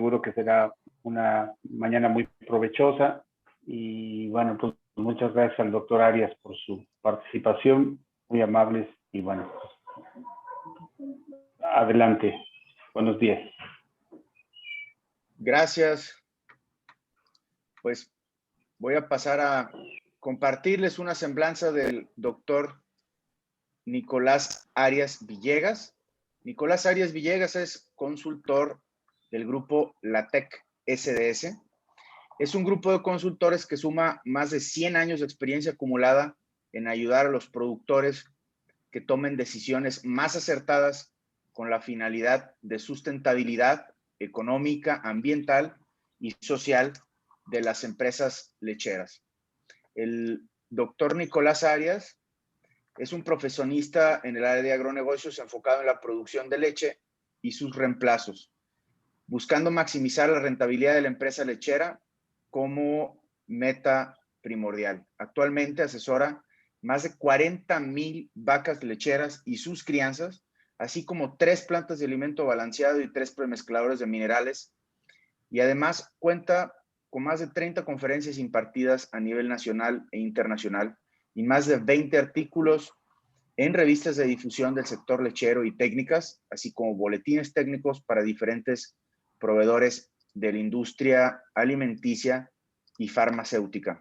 seguro que será una mañana muy provechosa. Y bueno, pues muchas gracias al doctor Arias por su participación, muy amables. Y bueno, pues, adelante. Buenos días. Gracias. Pues voy a pasar a compartirles una semblanza del doctor Nicolás Arias Villegas. Nicolás Arias Villegas es consultor del grupo LATEC SDS. Es un grupo de consultores que suma más de 100 años de experiencia acumulada en ayudar a los productores que tomen decisiones más acertadas con la finalidad de sustentabilidad económica, ambiental y social de las empresas lecheras. El doctor Nicolás Arias es un profesionista en el área de agronegocios enfocado en la producción de leche y sus reemplazos, buscando maximizar la rentabilidad de la empresa lechera como meta primordial. Actualmente asesora más de 40,000 vacas lecheras y sus crianzas, así como 3 plantas de alimento balanceado y 3 premezcladores de minerales. Y además cuenta con más de 30 conferencias impartidas a nivel nacional e internacional y más de 20 artículos en revistas de difusión del sector lechero y técnicas, así como boletines técnicos para diferentes proveedores de la industria alimenticia y farmacéutica.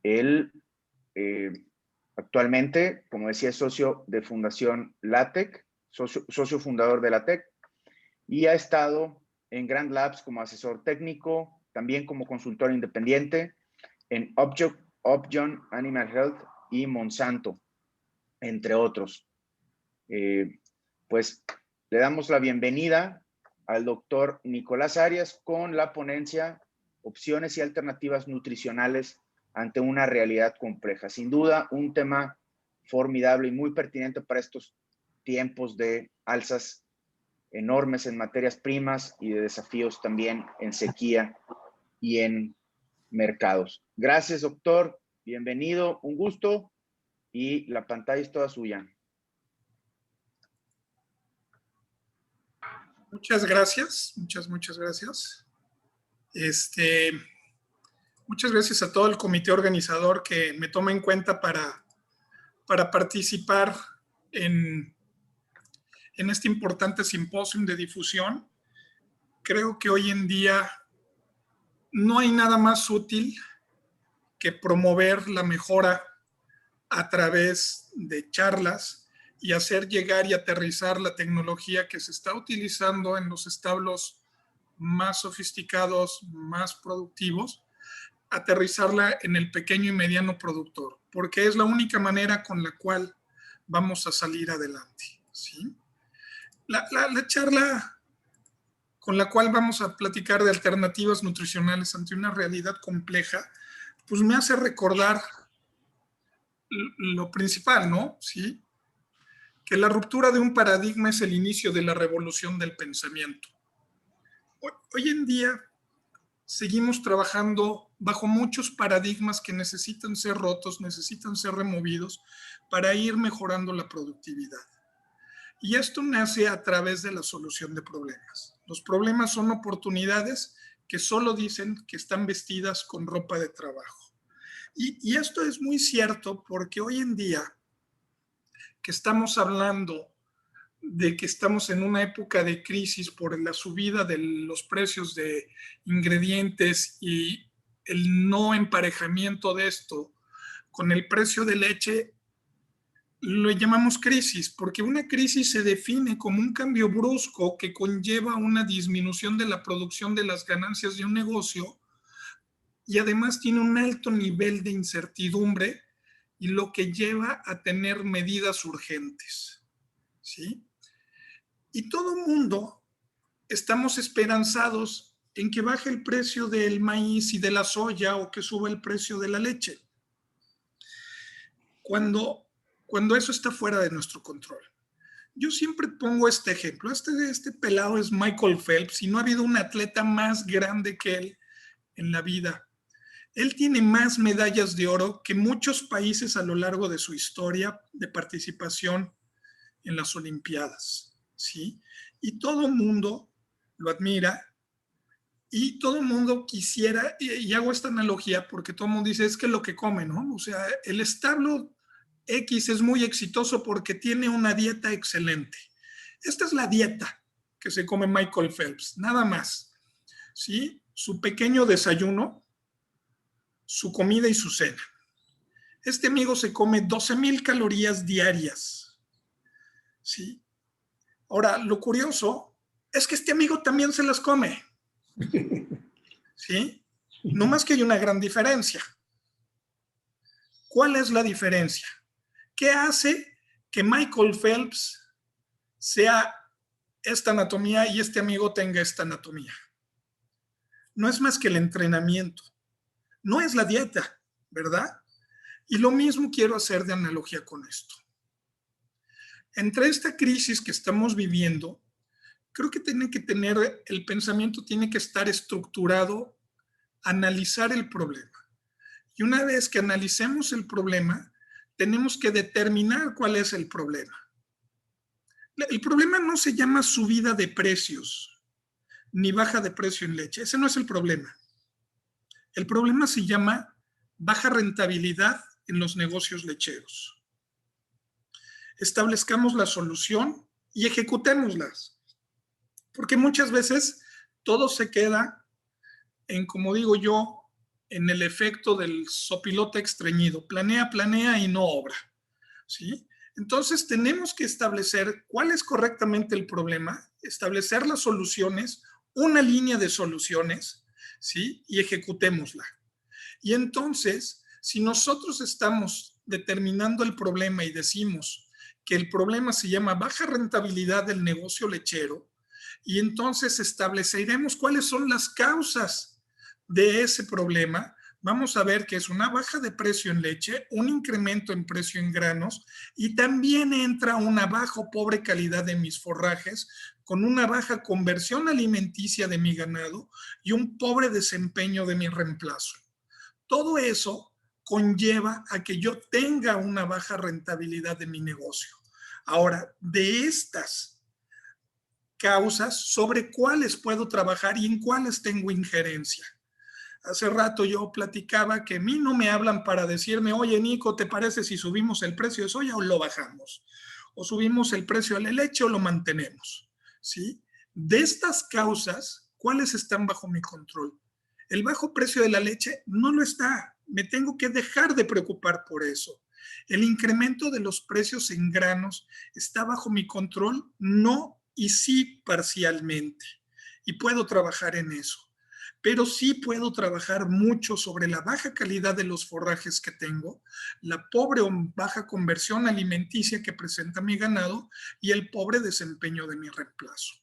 Él actualmente, como decía, es socio de Fundación LATEC, socio fundador de LATEC, y ha estado en Grand Labs como asesor técnico, también como consultor independiente en Upjohn Animal Health y Monsanto, entre otros. Pues le damos la bienvenida al doctor Nicolás Arias con la ponencia Opciones y Alternativas Nutricionales ante una realidad compleja. Sin duda, un tema formidable y muy pertinente para estos tiempos de alzas enormes en materias primas y de desafíos también en sequía y en mercados. Gracias, doctor. Bienvenido, un gusto y la pantalla es toda suya. Muchas gracias, muchas gracias. Muchas gracias a todo el comité organizador que me toma en cuenta para participar en este importante simposio de difusión. Creo que hoy en día no hay nada más útil que promover la mejora a través de charlas y hacer llegar y aterrizar la tecnología que se está utilizando en los establos más sofisticados, más productivos, aterrizarla en el pequeño y mediano productor, porque es la única manera con la cual vamos a salir adelante, ¿sí? La charla con la cual vamos a platicar de alternativas nutricionales ante una realidad compleja, pues me hace recordar lo principal, ¿no? ¿Sí? Que la ruptura de un paradigma es el inicio de la revolución del pensamiento. Hoy en día seguimos trabajando bajo muchos paradigmas que necesitan ser rotos, necesitan ser removidos para ir mejorando la productividad. Y esto nace a través de la solución de problemas. Los problemas son oportunidades que solo dicen que están vestidas con ropa de trabajo. Y esto es muy cierto porque hoy en día que estamos hablando de que estamos en una época de crisis por la subida de los precios de ingredientes y el no emparejamiento de esto con el precio de leche, lo llamamos crisis, porque una crisis se define como un cambio brusco que conlleva una disminución de la producción de las ganancias de un negocio y además tiene un alto nivel de incertidumbre y lo que lleva a tener medidas urgentes, ¿sí? Y todo mundo estamos esperanzados en que baje el precio del maíz y de la soya o que suba el precio de la leche, cuando eso está fuera de nuestro control. Yo siempre pongo este ejemplo. Este pelado es Michael Phelps y no ha habido un atleta más grande que él en la vida. Él tiene más medallas de oro que muchos países a lo largo de su historia de participación en las Olimpiadas, ¿sí? Y todo el mundo lo admira Y todo el mundo quisiera, y hago esta analogía porque todo el mundo dice, es que lo que come, ¿no? O sea, el establo X es muy exitoso porque tiene una dieta excelente. Esta es la dieta que se come Michael Phelps, nada más, ¿sí? Su pequeño desayuno, su comida y su cena. Este amigo se come 12,000 calorías diarias, ¿sí? Ahora, lo curioso es que este amigo también se las come, ¿sí? No más que hay una gran diferencia. ¿Cuál es la diferencia? ¿Qué hace que Michael Phelps sea esta anatomía y este amigo tenga esta anatomía? No es más que el entrenamiento, no es la dieta, ¿verdad? Y lo mismo quiero hacer de analogía con esto. Entre esta crisis que estamos viviendo, creo que tiene que tener, el pensamiento tiene que estar estructurado, analizar el problema. Y una vez que analicemos el problema, tenemos que determinar cuál es el problema. El problema no se llama subida de precios, ni baja de precio en leche. Ese no es el problema. El problema se llama baja rentabilidad en los negocios lecheros. Establezcamos la solución y ejecutémoslas. Porque muchas veces todo se queda en, como digo yo, en el efecto del sopilote estreñido. Planea, planea y no obra, ¿sí? Entonces tenemos que establecer cuál es correctamente el problema, establecer las soluciones, una línea de soluciones, ¿sí? Y ejecutémosla. Y entonces, si nosotros estamos determinando el problema y decimos que el problema se llama baja rentabilidad del negocio lechero, y entonces estableceremos cuáles son las causas de ese problema, vamos a ver que es una baja de precio en leche, un incremento en precio en granos y también entra una baja o pobre calidad de mis forrajes con una baja conversión alimenticia de mi ganado y un pobre desempeño de mi reemplazo. Todo eso conlleva a que yo tenga una baja rentabilidad de mi negocio. Ahora, de estas causas, sobre cuáles puedo trabajar y en cuáles tengo injerencia. Hace rato yo platicaba que a mí no me hablan para decirme, oye, Nico, ¿te parece si subimos el precio de soya o lo bajamos? O subimos el precio de la leche o lo mantenemos, ¿sí? De estas causas, ¿cuáles están bajo mi control? El bajo precio de la leche no lo está. Me tengo que dejar de preocupar por eso. El incremento de los precios en granos está bajo mi control, no y sí parcialmente. Y puedo trabajar en eso. Pero sí puedo trabajar mucho sobre la baja calidad de los forrajes que tengo, la pobre o baja conversión alimenticia que presenta mi ganado y el pobre desempeño de mi reemplazo.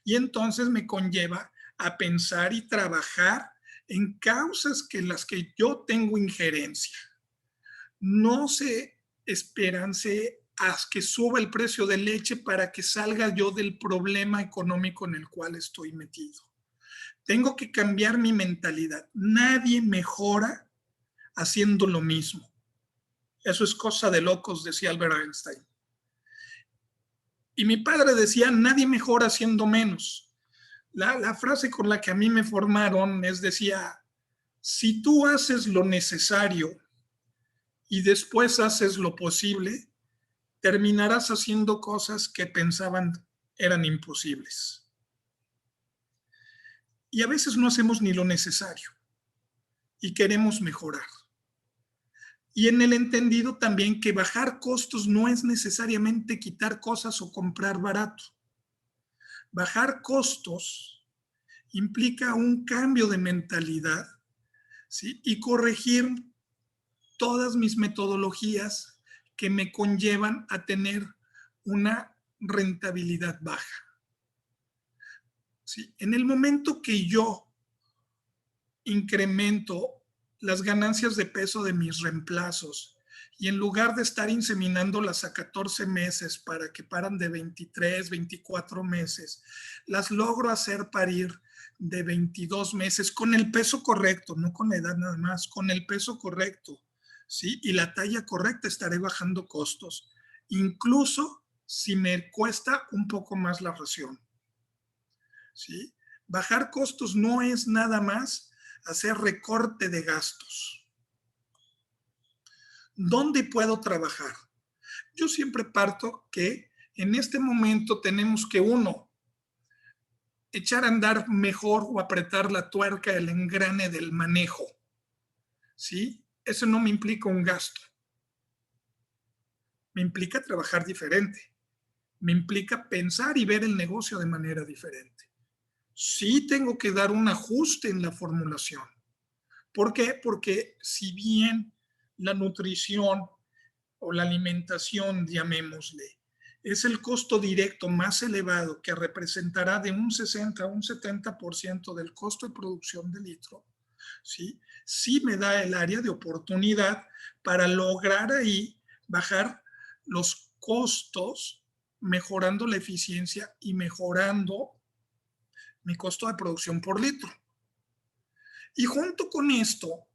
Y entonces me conlleva a pensar y trabajar en causas que las que yo tengo injerencia. No se esperance a que suba el precio de leche para que salga yo del problema económico en el cual estoy metido. Tengo que cambiar mi mentalidad. Nadie mejora haciendo lo mismo. Eso es cosa de locos, decía Albert Einstein. Y mi padre decía, nadie mejora haciendo menos. La frase con la que a mí me formaron decía, si tú haces lo necesario y después haces lo posible, terminarás haciendo cosas que pensaban eran imposibles. Y a veces no hacemos ni lo necesario y queremos mejorar. Y en el entendido también que bajar costos no es necesariamente quitar cosas o comprar barato. Bajar costos implica un cambio de mentalidad, ¿sí? Y corregir todas mis metodologías que me conllevan a tener una rentabilidad baja. ¿Sí? En el momento que yo incremento las ganancias de peso de mis reemplazos y en lugar de estar inseminándolas a 14 meses para que paran de 23, 24 meses, las logro hacer parir de 22 meses con el peso correcto, no con la edad nada más, con el peso correcto, ¿sí? Y la talla correcta, estaré bajando costos, incluso si me cuesta un poco más la ración, ¿sí? Bajar costos no es nada más hacer recorte de gastos. ¿Dónde puedo trabajar? Yo siempre parto que en este momento tenemos que, uno, echar a andar mejor o apretar la tuerca, el engrane del manejo. ¿Sí? Eso no me implica un gasto. Me implica trabajar diferente. Me implica pensar y ver el negocio de manera diferente. Sí tengo que dar un ajuste en la formulación. ¿Por qué? Porque si bien la nutrición o la alimentación, llamémosle, es el costo directo más elevado, que representará de un 60 a un 70% del costo de producción del litro, ¿sí? Sí me da el área de oportunidad para lograr ahí bajar los costos, mejorando la eficiencia y mejorando mi costo de producción por litro. Y junto con esto,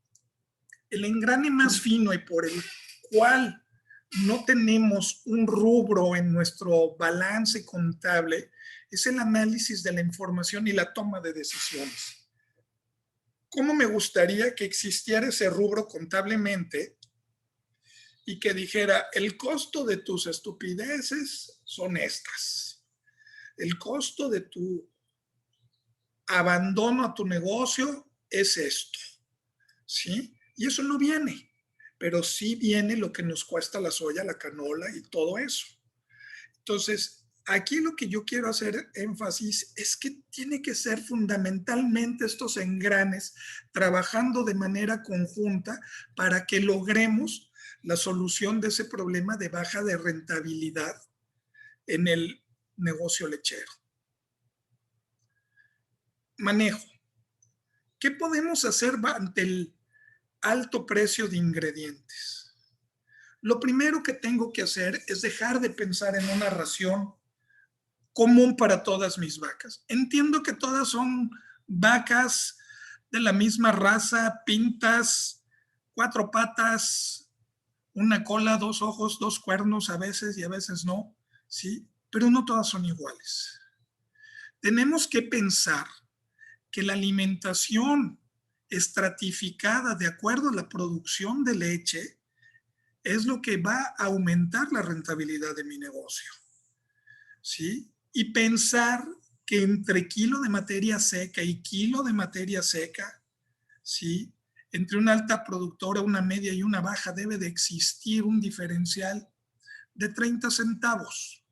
el engrane más fino y por el cual no tenemos un rubro en nuestro balance contable es el análisis de la información y la toma de decisiones. ¿Cómo me gustaría que existiera ese rubro contablemente y que dijera, el costo de tus estupideces son estas? El costo de tu abandono a tu negocio es esto, ¿sí? Y eso no viene, pero sí viene lo que nos cuesta la soya, la canola y todo eso. Entonces, aquí lo que yo quiero hacer énfasis es que tiene que ser fundamentalmente estos engranes trabajando de manera conjunta para que logremos la solución de ese problema de baja de rentabilidad en el negocio lechero. Manejo. ¿Qué podemos hacer ante el alto precio de ingredientes? Lo primero que tengo que hacer es dejar de pensar en una ración común para todas mis vacas. Entiendo que todas son vacas de la misma raza, pintas, 4 patas, una cola, 2 ojos, 2 cuernos a veces y a veces no, ¿sí? Pero no todas son iguales. Tenemos que pensar que la alimentación estratificada de acuerdo a la producción de leche es lo que va a aumentar la rentabilidad de mi negocio, ¿sí? Y pensar que entre kilo de materia seca y kilo de materia seca, ¿sí? Entre una alta productora, una media y una baja debe de existir un diferencial de 30 centavos.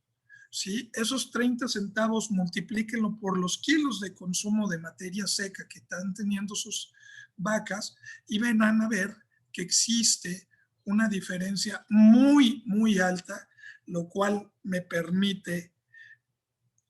¿Sí? Esos 30 centavos multiplíquenlo por los kilos de consumo de materia seca que están teniendo sus vacas y van a ver que existe una diferencia muy, muy alta, lo cual me permite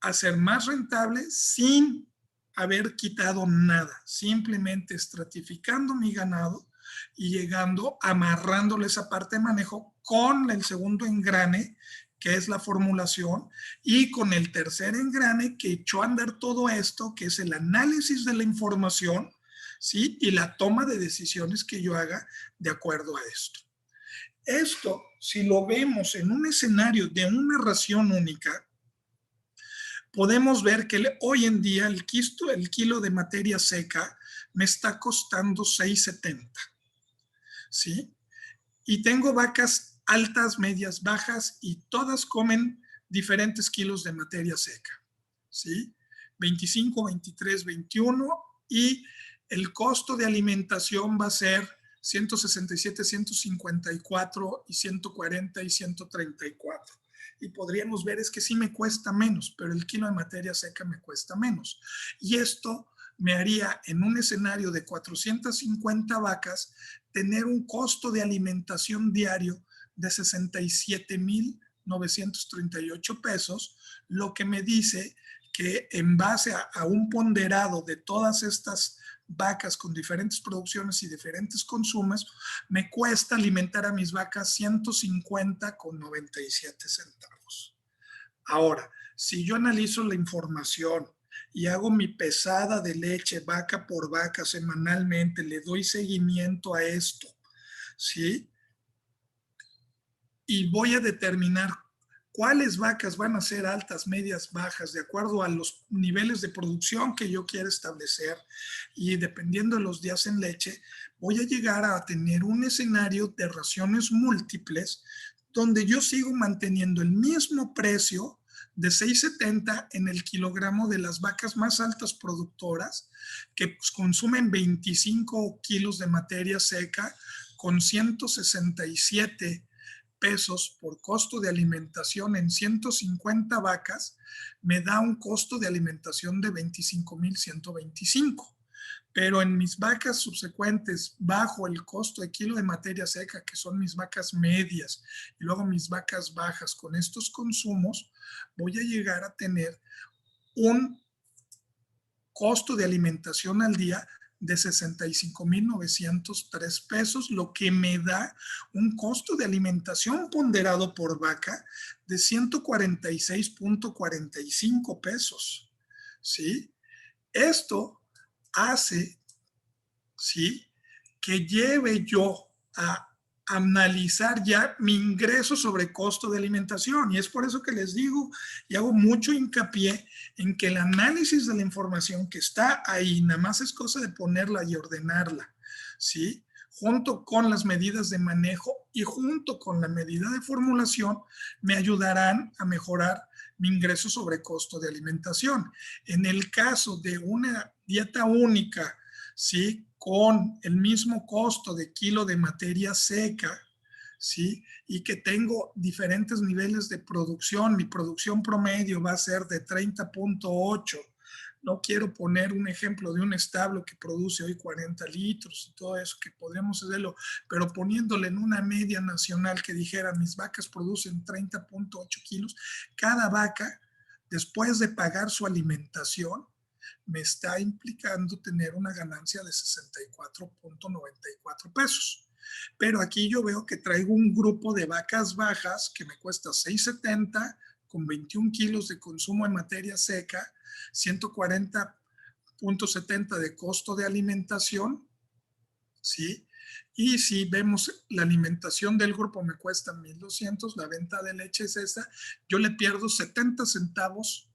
hacer más rentable sin haber quitado nada, simplemente estratificando mi ganado y llegando, amarrándole esa parte de manejo con el segundo engrane, que es la formulación, y con el tercer engrane que echó a andar todo esto, que es el análisis de la información, ¿sí? Y la toma de decisiones que yo haga de acuerdo a esto. Esto, si lo vemos en un escenario de una ración única, podemos ver que hoy en día el kilo de materia seca me está costando $6.70, ¿sí? Y tengo vacas altas, medias, bajas y todas comen diferentes kilos de materia seca, ¿sí? 25, 23, 21 y el costo de alimentación va a ser 167, 154 y 140 y 134. Y podríamos ver es que sí me cuesta menos, pero el kilo de materia seca me cuesta menos. Y esto me haría en un escenario de 450 vacas tener un costo de alimentación diario de 67,938 pesos, lo que me dice que en base a un ponderado de todas estas vacas con diferentes producciones y diferentes consumos, me cuesta alimentar a mis vacas 150,97 centavos. Ahora, si yo analizo la información y hago mi pesada de leche vaca por vaca semanalmente, le doy seguimiento a esto, ¿sí? Y voy a determinar cuáles vacas van a ser altas, medias, bajas, de acuerdo a los niveles de producción que yo quiero establecer, y dependiendo de los días en leche, voy a llegar a tener un escenario de raciones múltiples donde yo sigo manteniendo el mismo precio de 6.70 en el kilogramo de las vacas más altas productoras, que pues consumen 25 kilos de materia seca con 167 pesos por costo de alimentación en 150 vacas, me da un costo de alimentación de 25,125. Pero en mis vacas subsecuentes, bajo el costo de kilo de materia seca, que son mis vacas medias, y luego mis vacas bajas, con estos consumos, voy a llegar a tener un costo de alimentación al día de 65,903 pesos, lo que me da un costo de alimentación ponderado por vaca de 146.45 pesos. ¿Sí? Esto hace, ¿sí?, que lleve yo a analizar ya mi ingreso sobre costo de alimentación. Y es por eso que les digo y hago mucho hincapié en que el análisis de la información que está ahí, nada más es cosa de ponerla y ordenarla, ¿sí?, junto con las medidas de manejo y junto con la medida de formulación, me ayudarán a mejorar mi ingreso sobre costo de alimentación. En el caso de una dieta única, ¿sí?, con el mismo costo de kilo de materia seca, ¿sí?, y que tengo diferentes niveles de producción, mi producción promedio va a ser de 30.8. No quiero poner un ejemplo de un establo que produce hoy 40 litros y todo eso, que podríamos hacerlo, pero poniéndole en una media nacional que dijera mis vacas producen 30.8 kilos, cada vaca, después de pagar su alimentación, me está implicando tener una ganancia de 64.94 pesos. Pero aquí yo veo que traigo un grupo de vacas bajas que me cuesta 6.70 con 21 kilos de consumo en materia seca, 140.70 de costo de alimentación, ¿sí? Y si vemos la alimentación del grupo me cuesta 1,200, la venta de leche es esta, yo le pierdo 70 centavos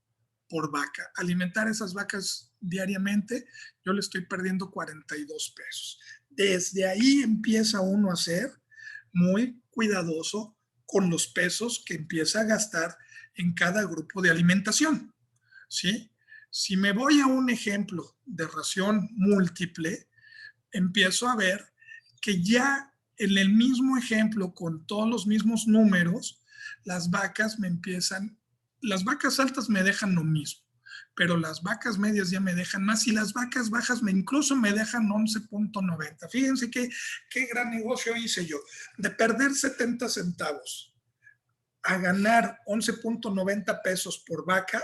por vaca. Alimentar esas vacas diariamente, yo le estoy perdiendo 42 pesos. Desde ahí empieza uno a ser muy cuidadoso con los pesos que empieza a gastar en cada grupo de alimentación, ¿sí? Si me voy a un ejemplo de ración múltiple, empiezo a ver que ya en el mismo ejemplo, con todos los mismos números, las vacas altas me dejan lo mismo, pero las vacas medias ya me dejan más y las vacas bajas incluso me dejan 11.90. Fíjense qué gran negocio hice yo. De perder 70 centavos a ganar 11.90 pesos por vaca,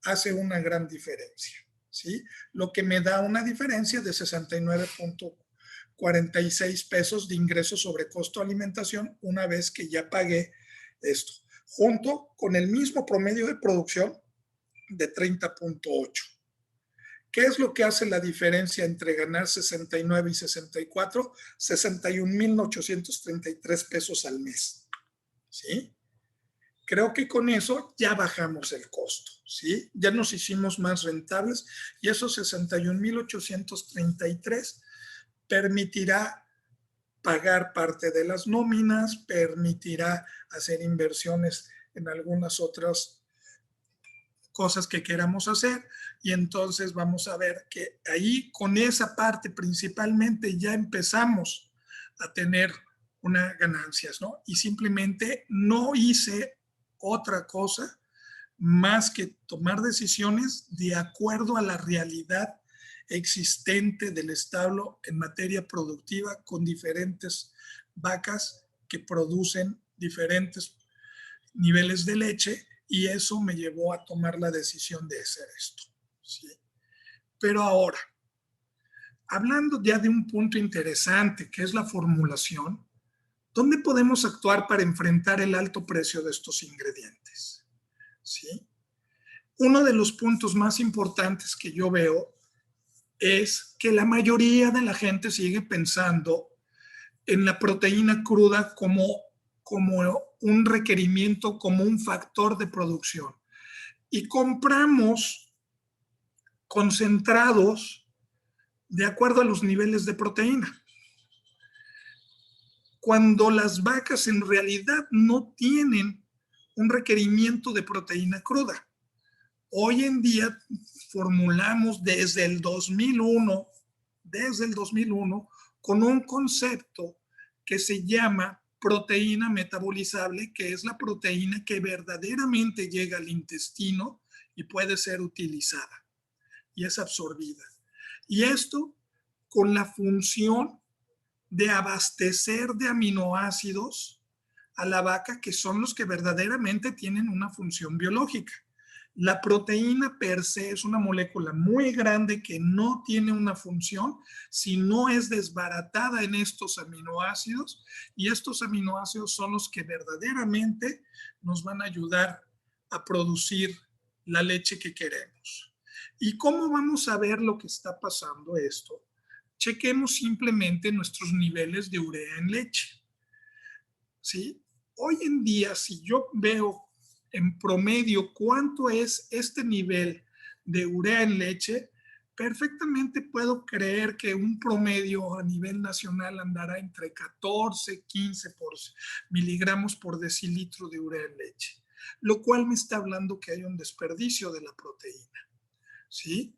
hace una gran diferencia, ¿sí? Lo que me da una diferencia de 69.46 pesos de ingreso sobre costo de alimentación una vez que ya pagué esto, junto con el mismo promedio de producción de 30.8. ¿Qué es lo que hace la diferencia entre ganar 69 y 64? 61,833 pesos al mes, ¿sí? Creo que con eso ya bajamos el costo, ¿sí? Ya nos hicimos más rentables y esos 61,833 permitirá pagar parte de las nóminas, permitirá hacer inversiones en algunas otras cosas que queramos hacer, y entonces vamos a ver que ahí con esa parte principalmente ya empezamos a tener unas ganancias, ¿no? Y simplemente no hice otra cosa más que tomar decisiones de acuerdo a la realidad existente del establo en materia productiva, con diferentes vacas que producen diferentes niveles de leche, y eso me llevó a tomar la decisión de hacer esto, ¿sí? Pero ahora, hablando ya de un punto interesante que es la formulación, ¿dónde podemos actuar para enfrentar el alto precio de estos ingredientes? ¿Sí? Uno de los puntos más importantes que yo veo es que la mayoría de la gente sigue pensando en la proteína cruda como como un requerimiento, como un factor de producción. Y compramos concentrados de acuerdo a los niveles de proteína. Cuando las vacas en realidad no tienen un requerimiento de proteína cruda. Hoy en día formulamos desde el 2001, con un concepto que se llama proteína metabolizable, que es la proteína que verdaderamente llega al intestino y puede ser utilizada y es absorbida. Y esto con la función de abastecer de aminoácidos a la vaca, que son los que verdaderamente tienen una función biológica. La proteína per se es una molécula muy grande que no tiene una función si no es desbaratada en estos aminoácidos, y estos aminoácidos son los que verdaderamente nos van a ayudar a producir la leche que queremos. ¿Y cómo vamos a ver lo que está pasando esto? Chequemos simplemente nuestros niveles de urea en leche. ¿Sí? Hoy en día, si yo veo en promedio cuánto es este nivel de urea en leche, perfectamente puedo creer que un promedio a nivel nacional andará entre 14 y 15 miligramos por decilitro de urea en leche, lo cual me está hablando que hay un desperdicio de la proteína. ¿Sí?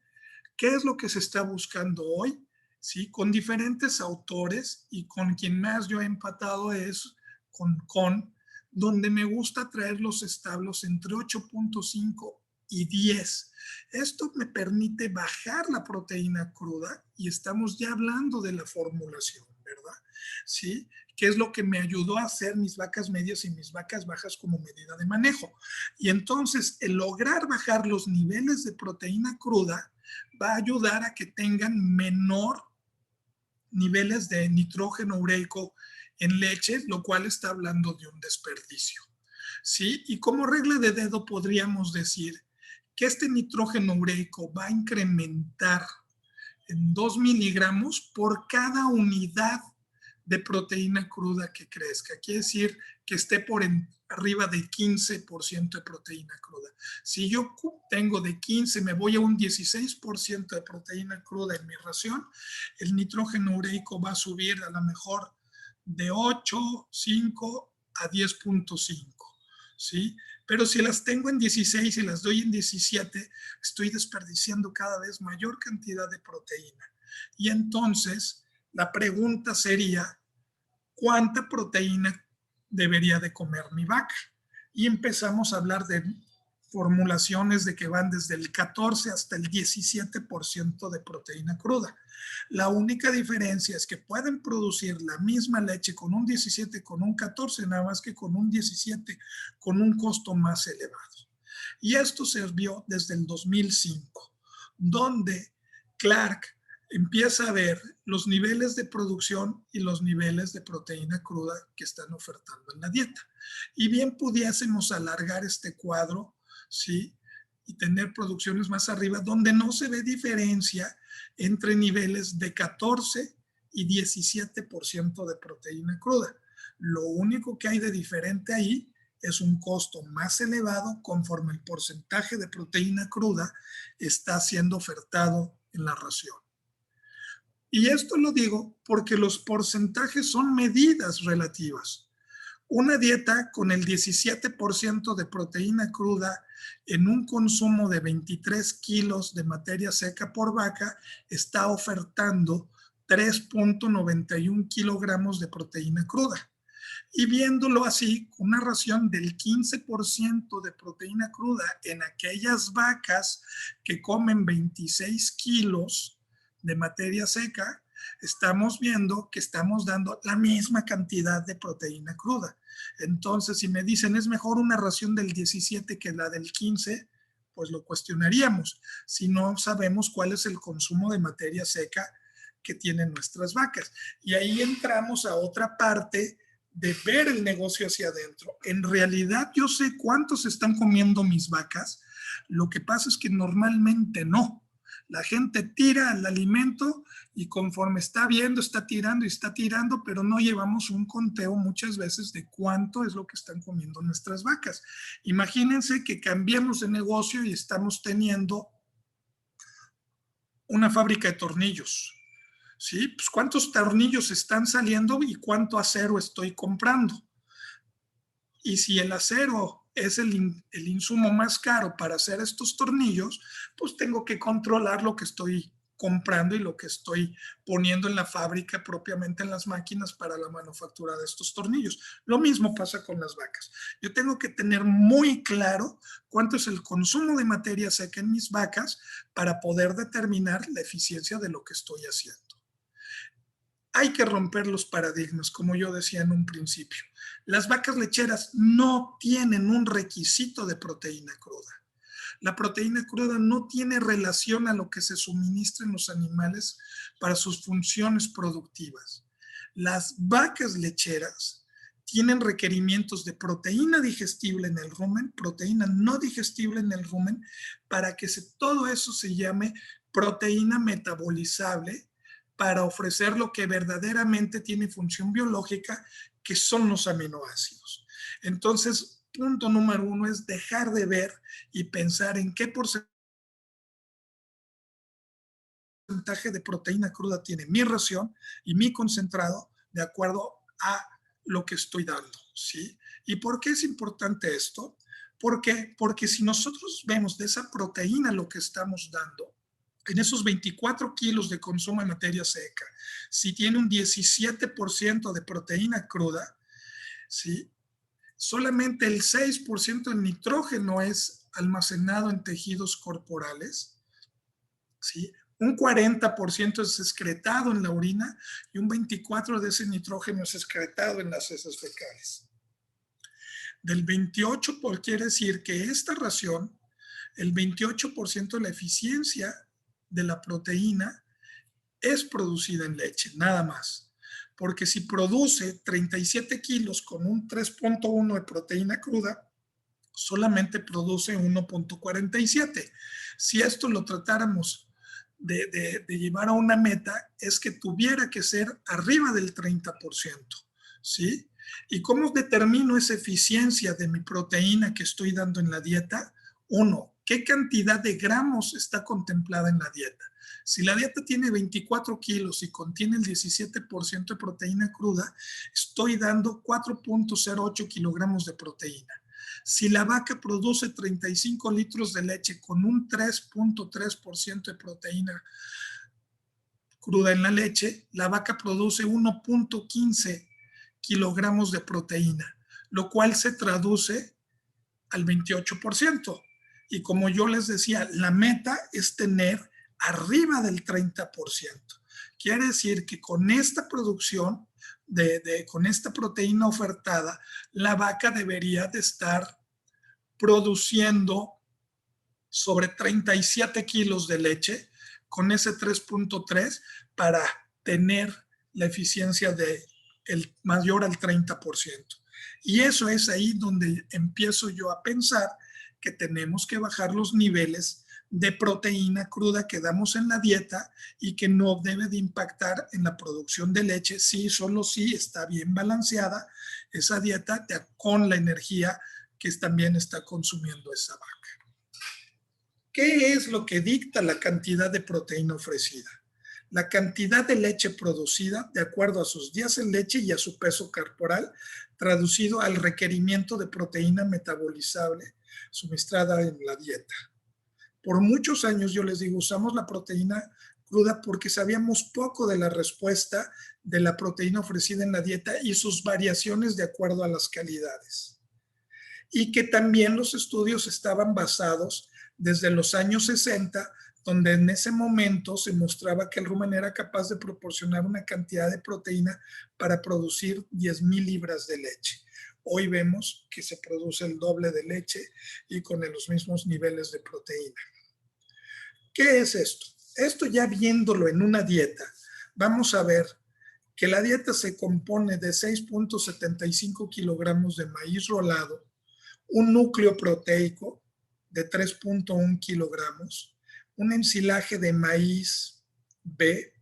¿Qué es lo que se está buscando hoy? ¿Sí? Con diferentes autores, y con quien más yo he empatado es con donde me gusta traer los establos entre 8.5 y 10. Esto me permite bajar la proteína cruda y estamos ya hablando de la formulación, ¿verdad? ¿Sí? Que es lo que me ayudó a hacer mis vacas medias y mis vacas bajas como medida de manejo. Y entonces, el lograr bajar los niveles de proteína cruda va a ayudar a que tengan menor niveles de nitrógeno ureico en leche, lo cual está hablando de un desperdicio. ¿Sí? Y como regla de dedo podríamos decir que este nitrógeno ureico va a incrementar en 2 miligramos por cada unidad de proteína cruda que crezca. Quiere decir que esté por arriba de 15% de proteína cruda. Si yo tengo de 15, me voy a un 16% de proteína cruda en mi ración, el nitrógeno ureico va a subir a lo mejor de 8.5 a 10.5, ¿sí? Pero si las tengo en 16 y las doy en 17, estoy desperdiciando cada vez mayor cantidad de proteína. Y entonces la pregunta sería, ¿cuánta proteína debería de comer mi vaca? Y empezamos a hablar de formulaciones de que van desde el 14 hasta el 17% de proteína cruda. La única diferencia es que pueden producir la misma leche con un 17, con un 14, nada más que con un 17, con un costo más elevado. Y esto se vio desde el 2005, donde Clark empieza a ver los niveles de producción y los niveles de proteína cruda que están ofertando en la dieta. Y bien pudiésemos alargar este cuadro, ¿sí? Y tener producciones más arriba donde no se ve diferencia entre niveles de 14 y 17% de proteína cruda. Lo único que hay de diferente ahí es un costo más elevado conforme el porcentaje de proteína cruda está siendo ofertado en la ración. Y esto lo digo porque los porcentajes son medidas relativas. Una dieta con el 17% de proteína cruda en un consumo de 23 kilos de materia seca por vaca está ofertando 3.91 kilogramos de proteína cruda. Y viéndolo así, una ración del 15% de proteína cruda en aquellas vacas que comen 26 kilos de materia seca, estamos viendo que estamos dando la misma cantidad de proteína cruda. Entonces, si me dicen es mejor una ración del 17 que la del 15, pues lo cuestionaríamos si no sabemos cuál es el consumo de materia seca que tienen nuestras vacas. Y ahí entramos a otra parte de ver el negocio hacia adentro. En realidad yo sé cuántos están comiendo mis vacas, lo que pasa es que normalmente no. La gente tira el alimento y conforme está viendo, está tirando, pero no llevamos un conteo muchas veces de cuánto es lo que están comiendo nuestras vacas. Imagínense que cambiemos de negocio y estamos teniendo una fábrica de tornillos. ¿Sí? Pues ¿cuántos tornillos están saliendo y cuánto acero estoy comprando? Y si el acero es el insumo más caro para hacer estos tornillos, pues tengo que controlar lo que estoy comprando y lo que estoy poniendo en la fábrica, propiamente en las máquinas para la manufactura de estos tornillos. Lo mismo pasa con las vacas. Yo tengo que tener muy claro cuánto es el consumo de materia seca en mis vacas para poder determinar la eficiencia de lo que estoy haciendo. Hay que romper los paradigmas, como yo decía en un principio. Las vacas lecheras no tienen un requisito de proteína cruda. La proteína cruda no tiene relación a lo que se suministra en los animales para sus funciones productivas. Las vacas lecheras tienen requerimientos de proteína digestible en el rumen, proteína no digestible en el rumen, para que todo eso se llame proteína metabolizable, para ofrecer lo que verdaderamente tiene función biológica, que son los aminoácidos. Entonces, punto número 1 es dejar de ver y pensar en qué porcentaje de proteína cruda tiene mi ración y mi concentrado de acuerdo a lo que estoy dando, ¿sí? ¿Y por qué es importante esto? ¿Por qué? Porque si nosotros vemos de esa proteína lo que estamos dando, en esos 24 kilos de consumo de materia seca, si tiene un 17% de proteína cruda, ¿sí? Solamente el 6% de nitrógeno es almacenado en tejidos corporales, ¿sí? Un 40% es excretado en la orina y un 24% de ese nitrógeno es excretado en las heces fecales. Del 28%, quiere decir que esta ración, el 28% de la eficiencia de la proteína es producida en leche, nada más. Porque si produce 37 kilos con un 3.1 de proteína cruda, solamente produce 1.47. Si esto lo tratáramos de llevar a una meta, es que tuviera que ser arriba del 30%, ¿sí? ¿Y cómo determino esa eficiencia de mi proteína que estoy dando en la dieta? 1, ¿qué cantidad de gramos está contemplada en la dieta? Si la dieta tiene 24 kilos y contiene el 17% de proteína cruda, estoy dando 4.08 kilogramos de proteína. Si la vaca produce 35 litros de leche con un 3.3% de proteína cruda en la leche, la vaca produce 1.15 kilogramos de proteína, lo cual se traduce al 28%. Y como yo les decía, la meta es tener arriba del 30%. Quiere decir que con esta producción, con esta proteína ofertada, la vaca debería de estar produciendo sobre 37 kilos de leche con ese 3.3 para tener la eficiencia mayor al 30%. Y eso es ahí donde empiezo yo a pensar que tenemos que bajar los niveles de proteína cruda que damos en la dieta y que no debe de impactar en la producción de leche, sí, solo si está bien balanceada esa dieta con la energía que también está consumiendo esa vaca. ¿Qué es lo que dicta la cantidad de proteína ofrecida? La cantidad de leche producida de acuerdo a sus días en leche y a su peso corporal, traducido al requerimiento de proteína metabolizable suministrada en la dieta. Por muchos años, yo les digo, usamos la proteína cruda porque sabíamos poco de la respuesta de la proteína ofrecida en la dieta y sus variaciones de acuerdo a las calidades. Y que también los estudios estaban basados desde los años 60, donde en ese momento se mostraba que el rumen era capaz de proporcionar una cantidad de proteína para producir 10,000 libras de leche. Hoy vemos que se produce el doble de leche y con los mismos niveles de proteína. ¿Qué es esto? Esto ya viéndolo en una dieta, vamos a ver que la dieta se compone de 6.75 kilogramos de maíz rolado, un núcleo proteico de 3.1 kilogramos, un ensilaje de maíz B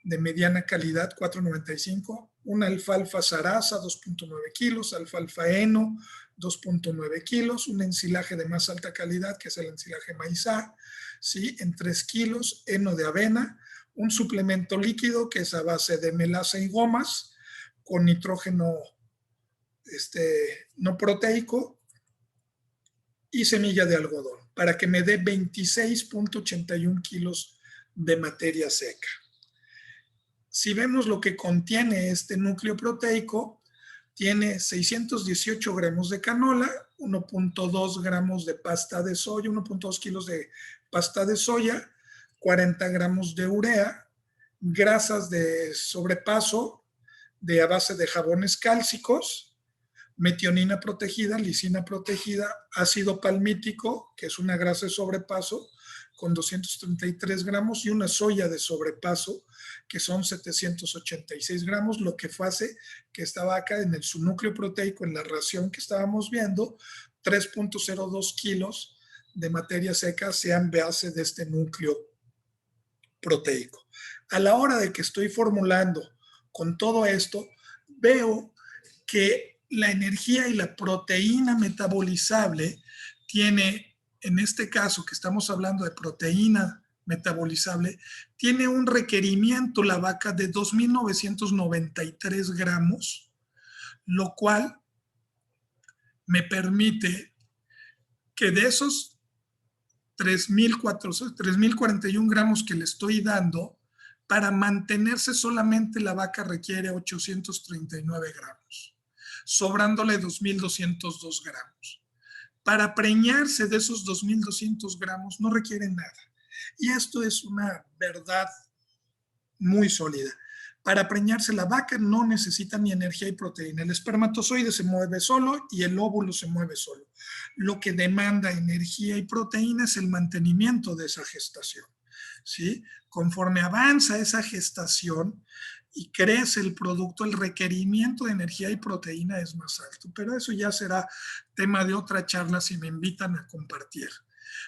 de mediana calidad, 4.95, una alfalfa Sarasa, 2.9 kilos, alfalfa heno, 2.9 kilos, un ensilaje de más alta calidad, que es el ensilaje maíz A, ¿sí? En 3 kilos, heno de avena, un suplemento líquido que es a base de melaza y gomas, con nitrógeno no proteico y semilla de algodón, para que me dé 26.81 kilos de materia seca. Si vemos lo que contiene este núcleo proteico, tiene 618 gramos de canola, 1.2 gramos de pasta de soya, 1.2 kilos de pasta de soya, 40 gramos de urea, grasas de sobrepaso a base de jabones cálcicos, metionina protegida, lisina protegida, ácido palmítico, que es una grasa de sobrepaso, con 233 gramos, y una soya de sobrepaso, que son 786 gramos, lo que hace que esta vaca en su núcleo proteico, en la ración que estábamos viendo, 3.02 kilos de materia seca sean base de este núcleo proteico. A la hora de que estoy formulando con todo esto, veo que la energía y la proteína metabolizable tiene, en este caso que estamos hablando de proteína metabolizable, tiene un requerimiento la vaca de 2.993 gramos, lo cual me permite que de esos 3.041 gramos que le estoy dando, para mantenerse solamente la vaca requiere 839 gramos, sobrándole 2.202 gramos. Para preñarse de esos 2.200 gramos no requiere nada. Y esto es una verdad muy sólida. Para preñarse la vaca no necesita ni energía y proteína. El espermatozoide se mueve solo y el óvulo se mueve solo. Lo que demanda energía y proteína es el mantenimiento de esa gestación, ¿sí? Conforme avanza esa gestación y crece el producto, el requerimiento de energía y proteína es más alto. Pero eso ya será tema de otra charla si me invitan a compartir.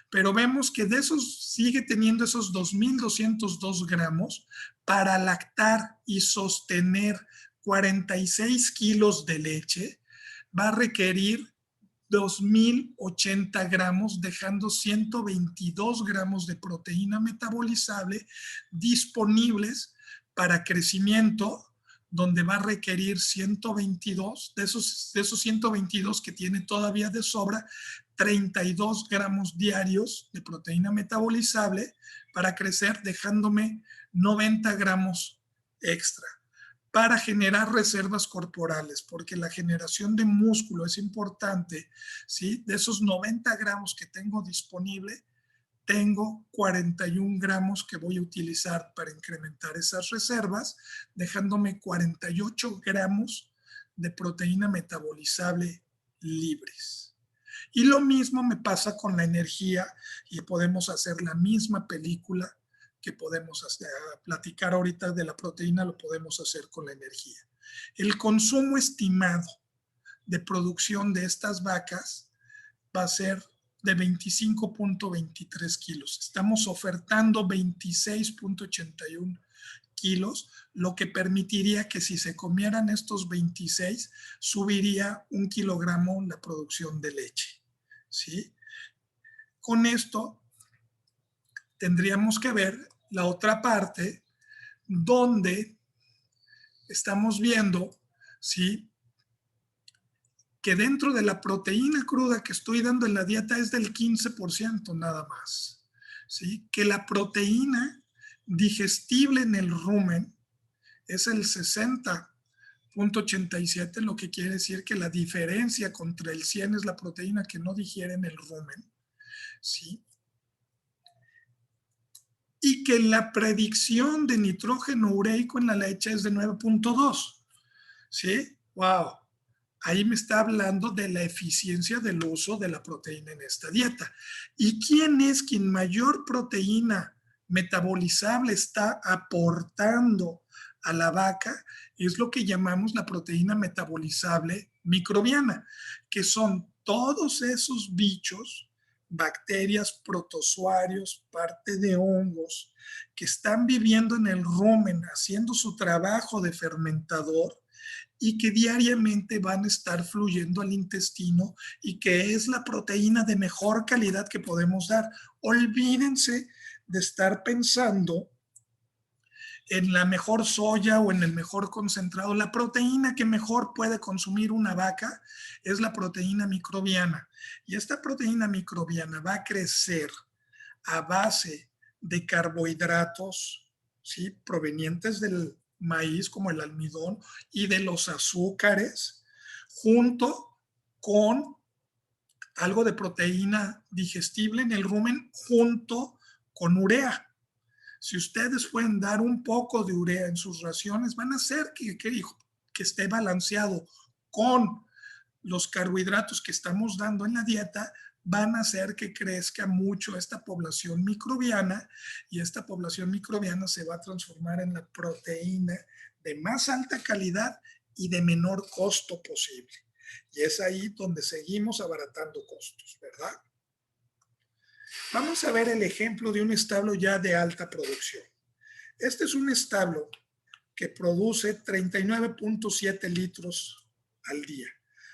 Pero vemos que de esos sigue teniendo esos 2.202 gramos para lactar y sostener 46 kilos de leche. Va a requerir 2.080 gramos, dejando 122 gramos de proteína metabolizable disponibles para crecimiento, donde va a requerir 122, de esos 122 que tiene todavía de sobra, 32 gramos diarios de proteína metabolizable para crecer, dejándome 90 gramos extra para generar reservas corporales, porque la generación de músculo es importante, ¿sí? De esos 90 gramos que tengo disponible, tengo 41 gramos que voy a utilizar para incrementar esas reservas, dejándome 48 gramos de proteína metabolizable libres. Y lo mismo me pasa con la energía, y podemos hacer la misma película que podemos platicar ahorita de la proteína, lo podemos hacer con la energía. El consumo estimado de producción de estas vacas va a ser de 25.23 kilos. Estamos ofertando 26.81 kilos, lo que permitiría que si se comieran estos 26, subiría 1 kilogramo la producción de leche, ¿sí? Con esto tendríamos que ver la otra parte donde estamos viendo, ¿sí?, que dentro de la proteína cruda que estoy dando en la dieta es del 15% nada más, ¿sí? Que la proteína digestible en el rumen es el 60.87, lo que quiere decir que la diferencia contra el 100 es la proteína que no digiere en el rumen, ¿sí? Y que la predicción de nitrógeno ureico en la leche es de 9.2, ¿sí? ¡Wow! Ahí me está hablando de la eficiencia del uso de la proteína en esta dieta. ¿Y quién es quien mayor proteína metabolizable está aportando a la vaca? Es lo que llamamos la proteína metabolizable microbiana, que son todos esos bichos bacterias, protozoarios, parte de hongos que están viviendo en el rumen, haciendo su trabajo de fermentador y que diariamente van a estar fluyendo al intestino y que es la proteína de mejor calidad que podemos dar. Olvídense de estar pensando en la mejor soya o en el mejor concentrado. La proteína que mejor puede consumir una vaca es la proteína microbiana. Y esta proteína microbiana va a crecer a base de carbohidratos, ¿sí?, provenientes del maíz como el almidón y de los azúcares, junto con algo de proteína digestible en el rumen, junto con urea. Si ustedes pueden dar un poco de urea en sus raciones, van a hacer que esté balanceado con los carbohidratos que estamos dando en la dieta, van a hacer que crezca mucho esta población microbiana, y esta población microbiana se va a transformar en la proteína de más alta calidad y de menor costo posible. Y es ahí donde seguimos abaratando costos, ¿verdad? Vamos a ver el ejemplo de un establo ya de alta producción. Este es un establo que produce 39.7 litros al día,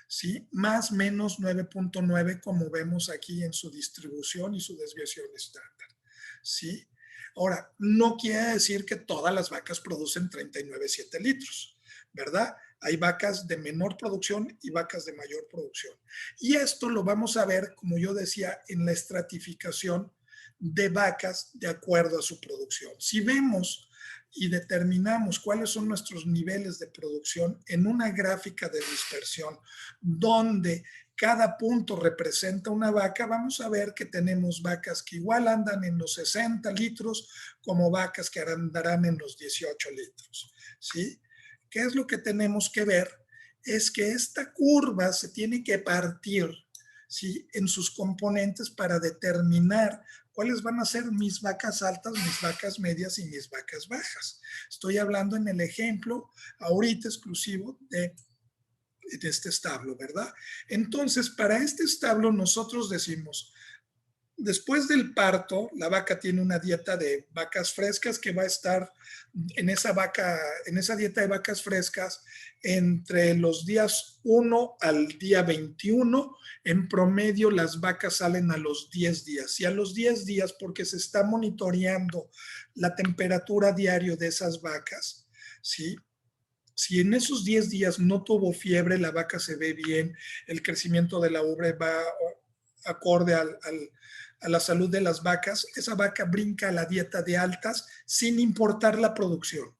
¿sí? Más o menos 9.9 como vemos aquí en su distribución y su desviación estándar, ¿sí? Ahora, no quiere decir que todas las vacas producen 39.7 litros, ¿verdad? Hay vacas de menor producción y vacas de mayor producción. Y esto lo vamos a ver, como yo decía, en la estratificación de vacas de acuerdo a su producción. Si vemos y determinamos cuáles son nuestros niveles de producción en una gráfica de dispersión donde cada punto representa una vaca, vamos a ver que tenemos vacas que igual andan en los 60 litros como vacas que andarán en los 18 litros, ¿sí? ¿Qué es lo que tenemos que ver? Es que esta curva se tiene que partir, ¿sí?, en sus componentes para determinar cuáles van a ser mis vacas altas, mis vacas medias y mis vacas bajas. Estoy hablando en el ejemplo ahorita exclusivo de este establo, ¿verdad? Entonces, para este establo nosotros decimos, después del parto, la vaca tiene una dieta de vacas frescas que va a estar en esa dieta de vacas frescas entre los días 1 al día 21. En promedio, las vacas salen a los 10 días. Y a los 10 días, porque se está monitoreando la temperatura diario de esas vacas, ¿sí? Si en esos 10 días no tuvo fiebre, la vaca se ve bien, el crecimiento de la ubre va acorde a la salud de las vacas, esa vaca brinca a la dieta de altas sin importar la producción.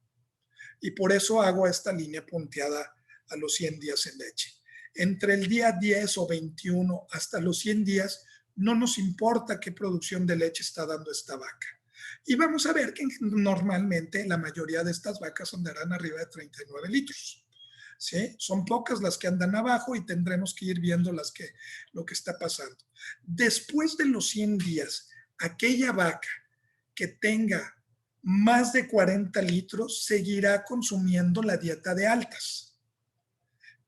Y por eso hago esta línea punteada a los 100 días en leche. Entre el día 10 o 21 hasta los 100 días, no nos importa qué producción de leche está dando esta vaca. Y vamos a ver que normalmente la mayoría de estas vacas andarán arriba de 39 litros. ¿Sí? Son pocas las que andan abajo y tendremos que ir viendo lo que está pasando. Después de los 100 días, aquella vaca que tenga más de 40 litros seguirá consumiendo la dieta de altas.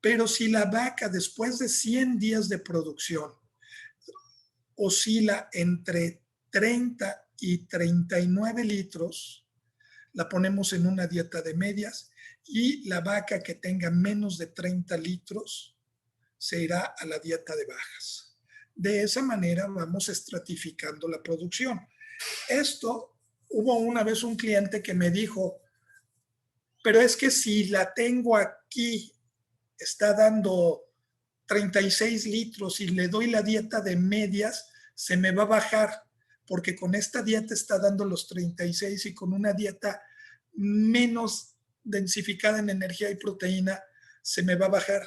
Pero si la vaca después de 100 días de producción oscila entre 30 y 39 litros, la ponemos en una dieta de medias, y la vaca que tenga menos de 30 litros se irá a la dieta de bajas. De esa manera vamos estratificando la producción. Hubo una vez un cliente que me dijo, pero es que si la tengo aquí, está dando 36 litros y le doy la dieta de medias, se me va a bajar, porque con esta dieta está dando los 36 y con una dieta menos densificada en energía y proteína se me va a bajar.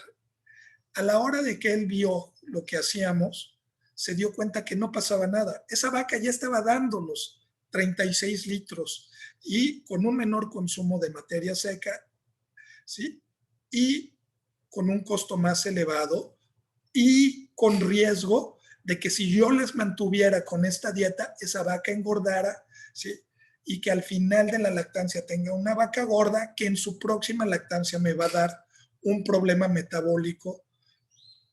A la hora de que él vio lo que hacíamos, se dio cuenta que no pasaba nada. Esa vaca ya estaba dando los 36 litros y con un menor consumo de materia seca, ¿sí?, y con un costo más elevado y con riesgo de que si yo les mantuviera con esta dieta, esa vaca engordara, ¿sí?, y que al final de la lactancia tenga una vaca gorda que en su próxima lactancia me va a dar un problema metabólico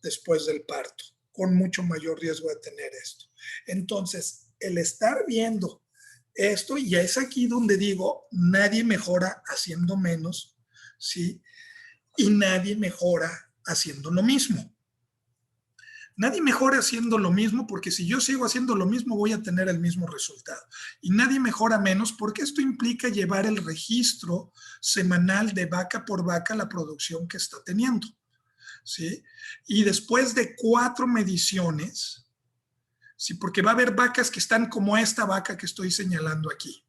después del parto, con mucho mayor riesgo de tener esto. Entonces, el estar viendo esto, y es aquí donde digo, nadie mejora haciendo menos, ¿sí? Y nadie mejora haciendo lo mismo. Nadie mejora haciendo lo mismo porque si yo sigo haciendo lo mismo voy a tener el mismo resultado. Y nadie mejora menos porque esto implica llevar el registro semanal de vaca por vaca la producción que está teniendo, ¿sí? Y después de 4 mediciones, ¿sí? Porque va a haber vacas que están como esta vaca que estoy señalando aquí,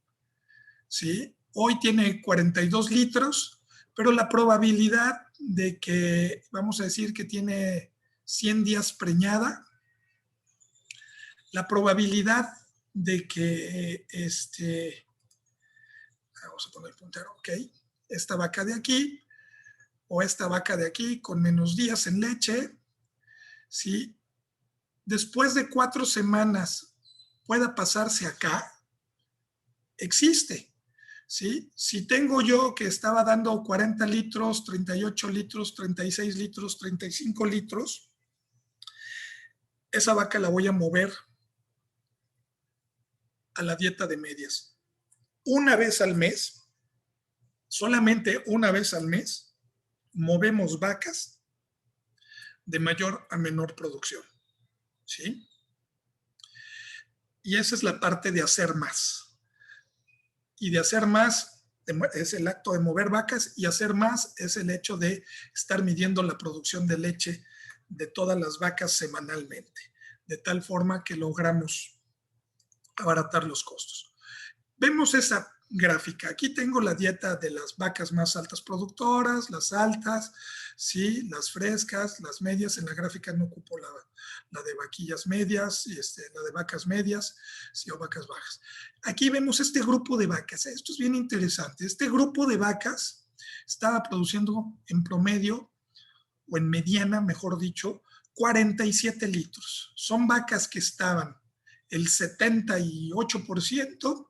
¿sí? Hoy tiene 42 litros, pero la probabilidad de que, vamos a decir que tiene 100 días preñada, la probabilidad de que, vamos a poner el puntero, ok, esta vaca de aquí o esta vaca de aquí con menos días en leche, ¿sí? Después de 4 semanas pueda pasarse acá, existe, ¿sí? Si tengo yo que estaba dando 40 litros, 38 litros, 36 litros, 35 litros, esa vaca la voy a mover a la dieta de medias. Una vez al mes, solamente una vez al mes, movemos vacas de mayor a menor producción, ¿sí? Y esa es la parte de hacer más. Y de hacer más es el acto de mover vacas y hacer más es el hecho de estar midiendo la producción de leche de todas las vacas semanalmente, de tal forma que logramos abaratar los costos. Vemos esa gráfica. Aquí tengo la dieta de las vacas más altas productoras, las altas, ¿sí? Las frescas, las medias. En la gráfica no ocupo la de vaquillas medias, la de vacas medias, ¿sí? O vacas bajas. Aquí vemos este grupo de vacas. Esto es bien interesante. Este grupo de vacas estaba produciendo en promedio, o en mediana, mejor dicho, 47 litros. Son vacas que estaban el 78%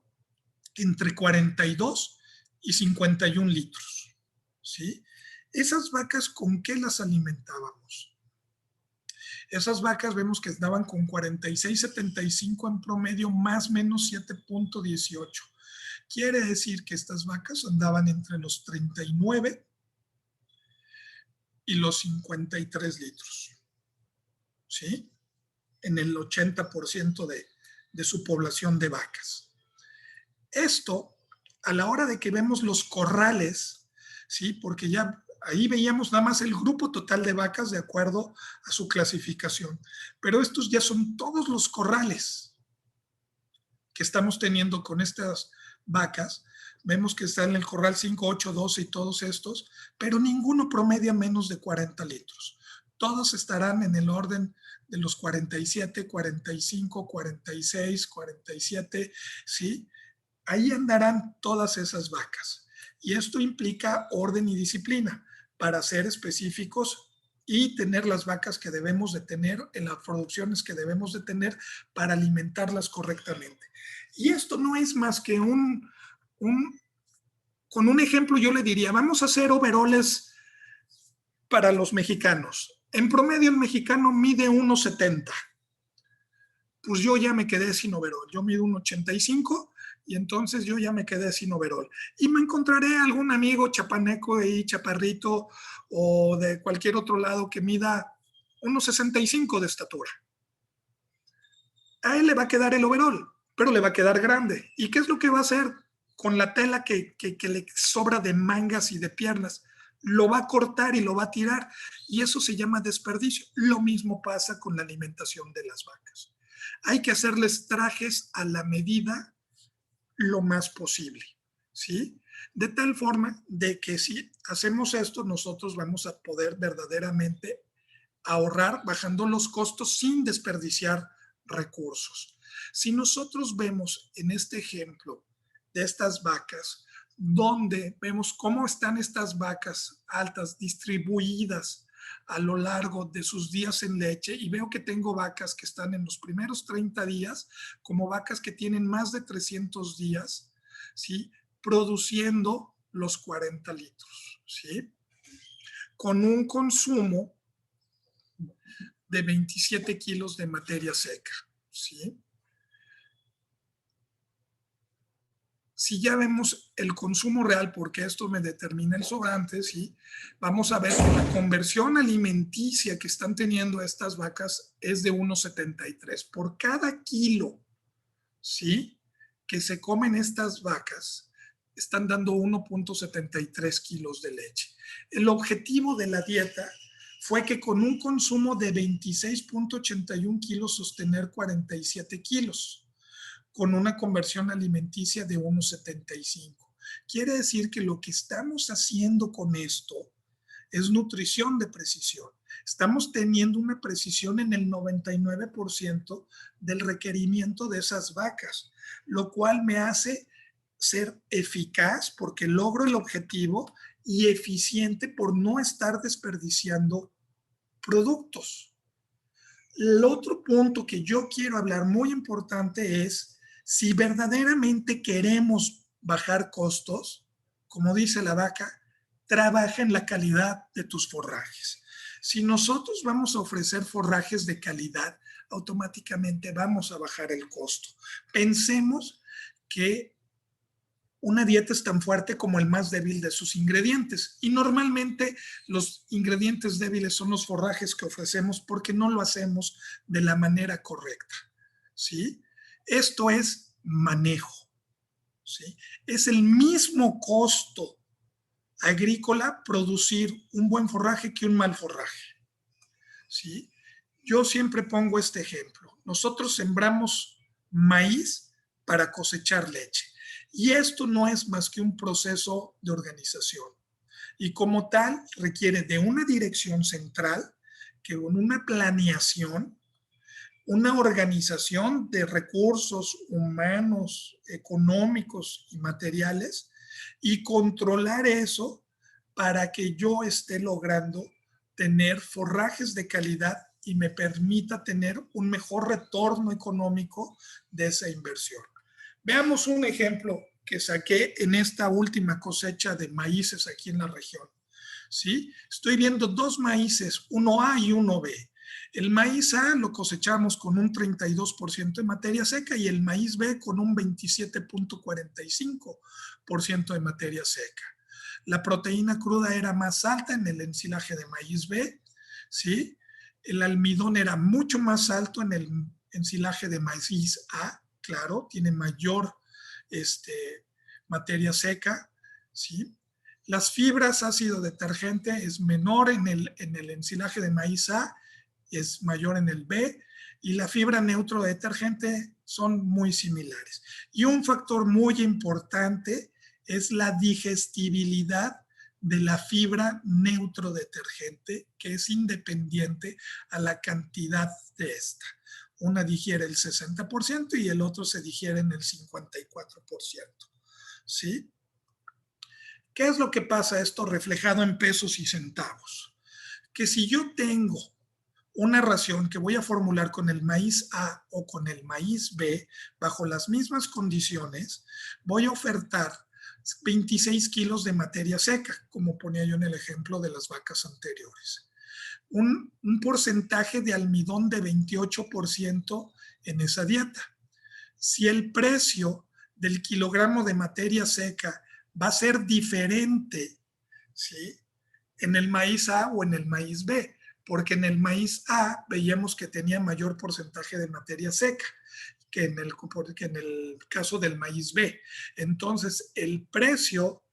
entre 42 y 51 litros, ¿sí? Esas vacas, ¿con qué las alimentábamos? Esas vacas vemos que daban con 46.75 en promedio, más o menos 7.18. Quiere decir que estas vacas andaban entre los 39 y los 53 litros, ¿sí? En el 80% de su población de vacas. Esto, a la hora de que vemos los corrales, ¿sí? Porque ya ahí veíamos nada más el grupo total de vacas de acuerdo a su clasificación. Pero estos ya son todos los corrales que estamos teniendo con estas vacas. Vemos que está en el corral 5, 8, 12 y todos estos, pero ninguno promedia menos de 40 litros. Todos estarán en el orden de los 47, 45, 46, 47, ¿sí? Ahí andarán todas esas vacas. Y esto implica orden y disciplina para ser específicos y tener las vacas que debemos de tener en las producciones que debemos de tener para alimentarlas correctamente. Y esto no es más que con un ejemplo yo le diría, vamos a hacer overoles para los mexicanos. En promedio el mexicano mide 1.70. Pues yo ya me quedé sin overol. Yo mido 1.85 y entonces yo ya me quedé sin overol. Y me encontraré algún amigo chapaneco ahí, chaparrito, o de cualquier otro lado que mida 1.65 de estatura. A él le va a quedar el overol, pero le va a quedar grande. ¿Y qué es lo que va a hacer con la tela que le sobra de mangas y de piernas? Lo va a cortar y lo va a tirar. Y eso se llama desperdicio. Lo mismo pasa con la alimentación de las vacas. Hay que hacerles trajes a la medida lo más posible, ¿sí? De tal forma de que si hacemos esto, nosotros vamos a poder verdaderamente ahorrar bajando los costos sin desperdiciar recursos. Si nosotros vemos en este ejemplo de estas vacas, donde vemos cómo están estas vacas altas distribuidas a lo largo de sus días en leche, y veo que tengo vacas que están en los primeros 30 días, como vacas que tienen más de 300 días, ¿sí? Produciendo los 40 litros, ¿sí? Con un consumo de 27 kilos de materia seca. ¿sí? Si ya vemos el consumo real, porque esto me determina el sobrante, ¿sí? Vamos a ver que la conversión alimenticia que están teniendo estas vacas es de 1,73 por cada kilo, ¿sí?, que se comen estas vacas. Están dando 1,73 kilos de leche. El objetivo de la dieta fue que con un consumo de 26,81 kilos sostener 47 kilos, con una conversión alimenticia de 1,75. Quiere decir que lo que estamos haciendo con esto es nutrición de precisión. Estamos teniendo una precisión en el 99% del requerimiento de esas vacas, lo cual me hace ser eficaz porque logro el objetivo y eficiente por no estar desperdiciando productos. El otro punto que yo quiero hablar muy importante es si verdaderamente queremos bajar costos, como dice la vaca, trabaja en la calidad de tus forrajes. Si nosotros vamos a ofrecer forrajes de calidad, automáticamente vamos a bajar el costo. Pensemos que una dieta es tan fuerte como el más débil de sus ingredientes. Y normalmente los ingredientes débiles son los forrajes que ofrecemos porque no lo hacemos de la manera correcta, ¿sí? Esto es manejo, ¿sí? Es el mismo costo agrícola producir un buen forraje que un mal forraje, ¿sí? Yo siempre pongo este ejemplo. Nosotros sembramos maíz para cosechar leche. Y esto no es más que un proceso de organización. Y como tal, requiere de una dirección central, que con una planeación, una organización de recursos humanos, económicos y materiales, y controlar eso para que yo esté logrando tener forrajes de calidad y me permita tener un mejor retorno económico de esa inversión. Veamos un ejemplo que saqué en esta última cosecha de maíces aquí en la región, ¿sí? Estoy viendo dos maíces, uno A y uno B. El maíz A lo cosechamos con un 32% de materia seca y el maíz B con un 27,45% de materia seca. La proteína cruda era más alta en el ensilaje de maíz B, ¿sí? El almidón era mucho más alto en el ensilaje de maíz A, claro, tiene mayor materia seca, ¿sí? Las fibras, ácido detergente es menor en el ensilaje de maíz A, es mayor en el B, y la fibra neutro detergente son muy similares. Y un factor muy importante es la digestibilidad de la fibra neutro detergente, que es independiente a la cantidad de esta. Una digiere el 60% y el otro se digiere en el 54%. ¿Sí? ¿Qué es lo que pasa esto reflejado en pesos y centavos? Que si yo tengo una ración que voy a formular con el maíz A o con el maíz B, bajo las mismas condiciones, voy a ofertar 26 kilos de materia seca, como ponía yo en el ejemplo de las vacas anteriores. Un porcentaje de almidón de 28% en esa dieta. Si el precio del kilogramo de materia seca va a ser diferente, ¿sí?, en el maíz A o en el maíz B, porque en el maíz A veíamos que tenía mayor porcentaje de materia seca que en el caso del maíz B. Entonces, el precio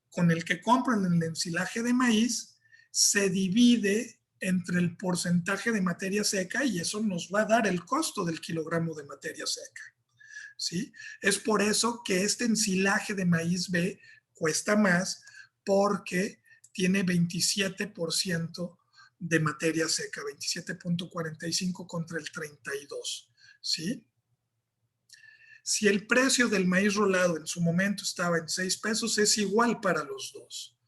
con el que compran el ensilaje de maíz se divide entre el porcentaje de materia seca y eso nos va a dar el costo del kilogramo de materia seca, ¿sí? Es por eso que este ensilaje de maíz B cuesta más, porque tiene 27% de materia seca, 27,45 contra el 32, ¿sí? Si el precio del maíz rolado en su momento estaba en 6 pesos, es igual para los dos.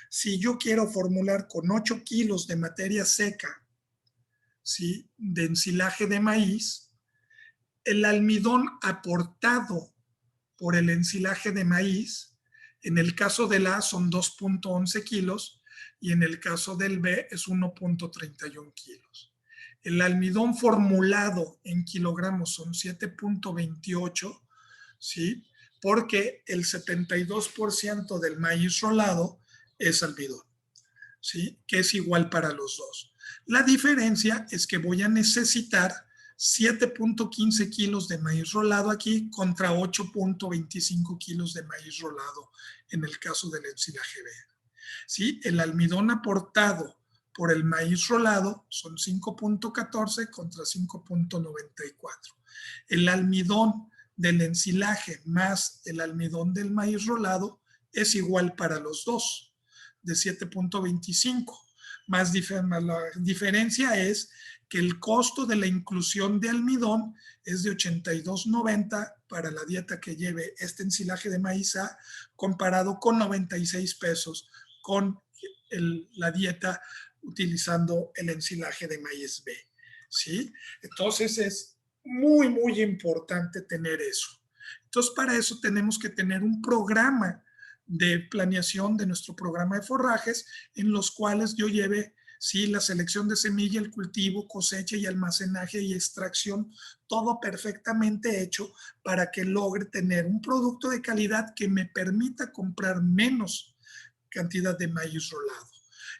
Si yo quiero formular con 8 kilos de materia seca, ¿sí?, de ensilaje de maíz, el almidón aportado por el ensilaje de maíz, en el caso del A son 2,11 kilos y en el caso del B es 1,31 kilos. El almidón formulado en kilogramos son 7.28, ¿sí? Porque el 72% del maíz rolado es almidón, ¿sí? Que es igual para los dos. La diferencia es que voy a necesitar 7.15 kilos de maíz rolado aquí contra 8.25 kilos de maíz rolado en el caso del ensilaje verde. ¿Sí? El almidón aportado por el maíz rolado son 5.14 contra 5.94. El almidón del ensilaje más el almidón del maíz rolado es igual para los dos, de 7.25. La diferencia es que el costo de la inclusión de almidón es de 82.90 para la dieta que lleve este ensilaje de maíz A, comparado con 96 pesos con la dieta utilizando el ensilaje de maíz B, ¿sí? Entonces es muy, muy importante tener eso. Entonces para eso tenemos que tener un programa de planeación de nuestro programa de forrajes en los cuales yo lleve, sí, la selección de semilla, el cultivo, cosecha y almacenaje y extracción, todo perfectamente hecho para que logre tener un producto de calidad que me permita comprar menos cantidad de maíz rolado.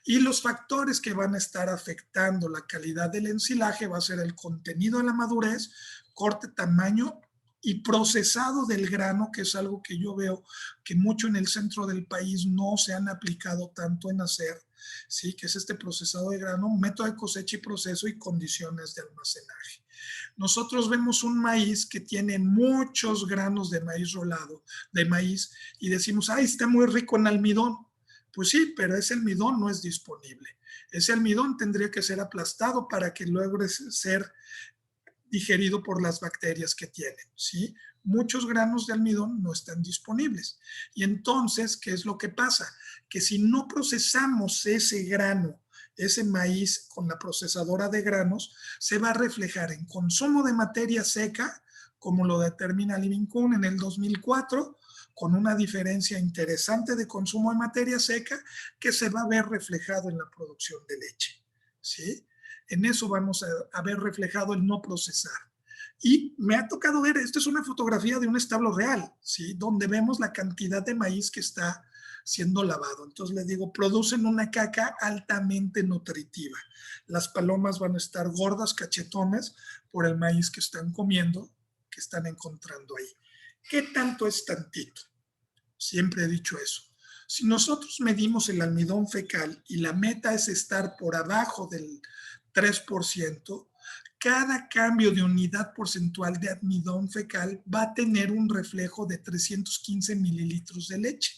Y los factores que van a estar afectando la calidad del ensilaje va a ser el contenido de la madurez, corte, tamaño y procesado del grano, que es algo que yo veo que mucho en el centro del país no se han aplicado tanto en hacer, ¿sí? Que es este procesado de grano, método de cosecha y proceso y condiciones de almacenaje. Nosotros vemos un maíz que tiene muchos granos de maíz rolado, de maíz, y decimos, ay, está muy rico en almidón. Pues sí, pero ese almidón no es disponible. Ese almidón tendría que ser aplastado para que logre ser digerido por las bacterias que tienen, ¿sí? Muchos granos de almidón no están disponibles. Y entonces, ¿qué es lo que pasa? Que si no procesamos ese grano, ese maíz con la procesadora de granos, se va a reflejar en consumo de materia seca, como lo determina Living Kuhn en el 2004, con una diferencia interesante de consumo de materia seca que se va a ver reflejado en la producción de leche, ¿sí? En eso vamos a ver reflejado el no procesar. Y me ha tocado ver, esta es una fotografía de un establo real, ¿sí? Donde vemos la cantidad de maíz que está siendo lavado. Entonces les digo, producen una caca altamente nutritiva. Las palomas van a estar gordas, cachetones, por el maíz que están comiendo, que están encontrando ahí. ¿Qué tanto es tantito? Siempre he dicho eso. Si nosotros medimos el almidón fecal y la meta es estar por abajo del 3%, cada cambio de unidad porcentual de almidón fecal va a tener un reflejo de 315 mililitros de leche,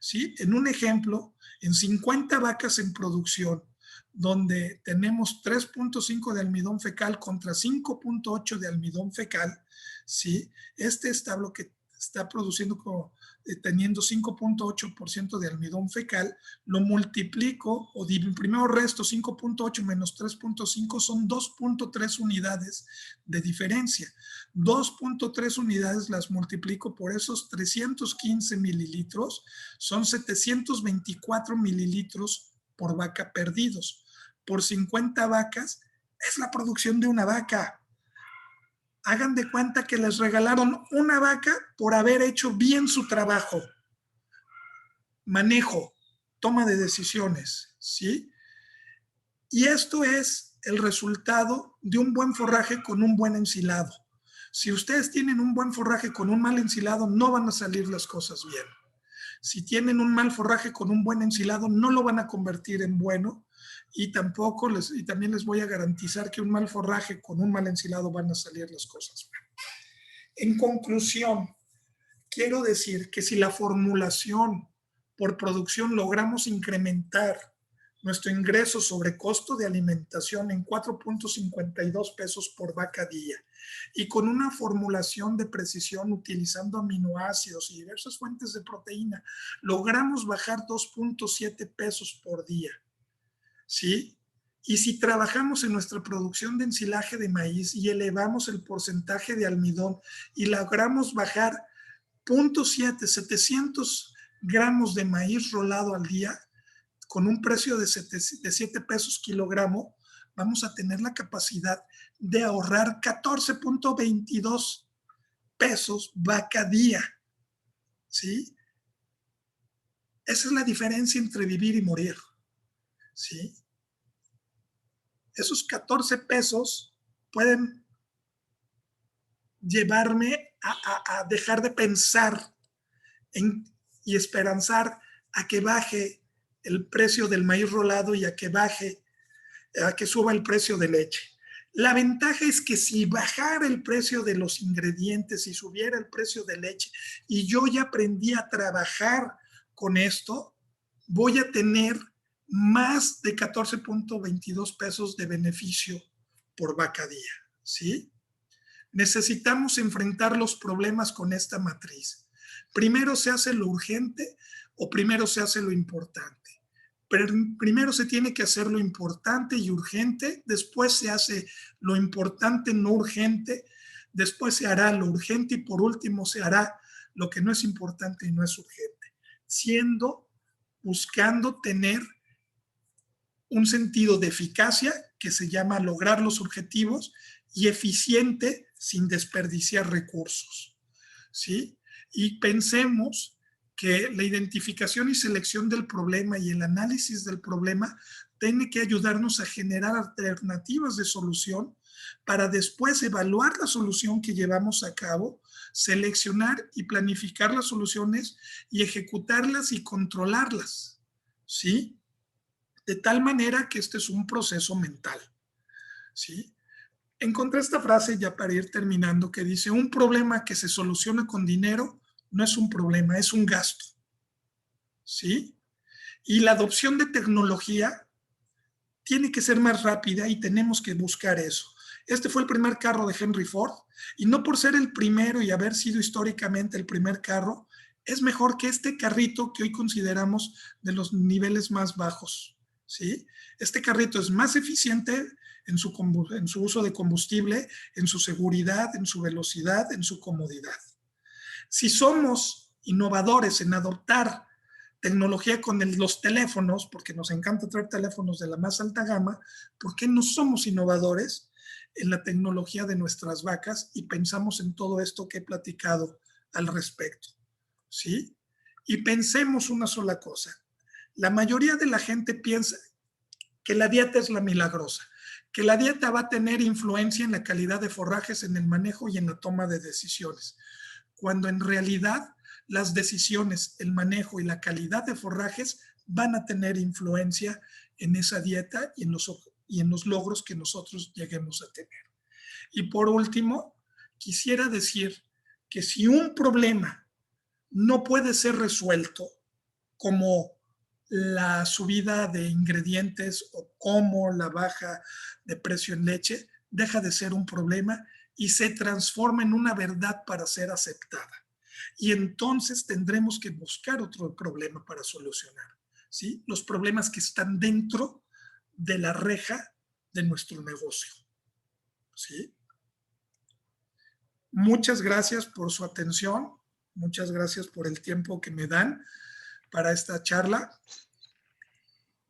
¿sí? En un ejemplo, en 50 vacas en producción, donde tenemos 3.5 de almidón fecal contra 5.8 de almidón fecal, ¿sí? Este establo que está produciendo teniendo 5.8% de almidón fecal, lo multiplico, o primero resto 5.8 menos 3.5 son 2.3 unidades de diferencia. 2.3 unidades las multiplico por esos 315 mililitros, son 724 mililitros por vaca perdidos. Por 50 vacas es la producción de una vaca. Hagan de cuenta que les regalaron una vaca por haber hecho bien su trabajo. Manejo, toma de decisiones, ¿sí? Y esto es el resultado de un buen forraje con un buen ensilado. Si ustedes tienen un buen forraje con un mal ensilado, no van a salir las cosas bien. Si tienen un mal forraje con un buen ensilado, no lo van a convertir en bueno. Y también les voy a garantizar que un mal forraje con un mal ensilado van a salir las cosas bien. En conclusión, quiero decir que si la formulación por producción logramos incrementar nuestro ingreso sobre costo de alimentación en 4.52 pesos por vaca día y con una formulación de precisión utilizando aminoácidos y diversas fuentes de proteína, logramos bajar 2.7 pesos por día, ¿sí? Y si trabajamos en nuestra producción de ensilaje de maíz y elevamos el porcentaje de almidón y logramos bajar 700 gramos de maíz rolado al día, con un precio de 7 pesos kilogramo, vamos a tener la capacidad de ahorrar 14.22 pesos vaca día, ¿sí? Esa es la diferencia entre vivir y morir, ¿sí? Esos 14 pesos pueden llevarme a dejar de pensar y esperanzar a que baje el precio del maíz rolado y a que suba el precio de leche. La ventaja es que si bajara el precio de los ingredientes y subiera el precio de leche y yo ya aprendí a trabajar con esto, voy a tener más de 14.22 pesos de beneficio por vaca día, ¿sí? Necesitamos enfrentar los problemas con esta matriz. Primero se hace lo urgente o primero se hace lo importante. Pero primero se tiene que hacer lo importante y urgente, después se hace lo importante no urgente, después se hará lo urgente y por último se hará lo que no es importante y no es urgente, buscando tener un sentido de eficacia que se llama lograr los objetivos y eficiente sin desperdiciar recursos, ¿sí? Y pensemos que la identificación y selección del problema y el análisis del problema tiene que ayudarnos a generar alternativas de solución para después evaluar la solución que llevamos a cabo, seleccionar y planificar las soluciones y ejecutarlas y controlarlas, ¿sí? De tal manera que este es un proceso mental, ¿sí? Encontré esta frase ya para ir terminando que dice, un problema que se soluciona con dinero no es un problema, es un gasto, ¿sí? Y la adopción de tecnología tiene que ser más rápida y tenemos que buscar eso. Este fue el primer carro de Henry Ford y no por ser el primero y haber sido históricamente el primer carro, es mejor que este carrito que hoy consideramos de los niveles más bajos, ¿sí? Este carrito es más eficiente en su uso de combustible, en su seguridad, en su velocidad, en su comodidad. Si somos innovadores en adoptar tecnología con los teléfonos, porque nos encanta traer teléfonos de la más alta gama, ¿por qué no somos innovadores en la tecnología de nuestras vacas y pensamos en todo esto que he platicado al respecto? ¿Sí? Y pensemos una sola cosa. La mayoría de la gente piensa que la dieta es la milagrosa, que la dieta va a tener influencia en la calidad de forrajes, en el manejo y en la toma de decisiones, cuando en realidad las decisiones, el manejo y la calidad de forrajes van a tener influencia en esa dieta y en los logros que nosotros lleguemos a tener. Y por último, quisiera decir que si un problema no puede ser resuelto, como la subida de ingredientes o como la baja de precio en leche, deja de ser un problema y se transforma en una verdad para ser aceptada. Y entonces tendremos que buscar otro problema para solucionar, ¿sí? Los problemas que están dentro de la reja de nuestro negocio, ¿sí? Muchas gracias por su atención, muchas gracias por el tiempo que me dan para esta charla.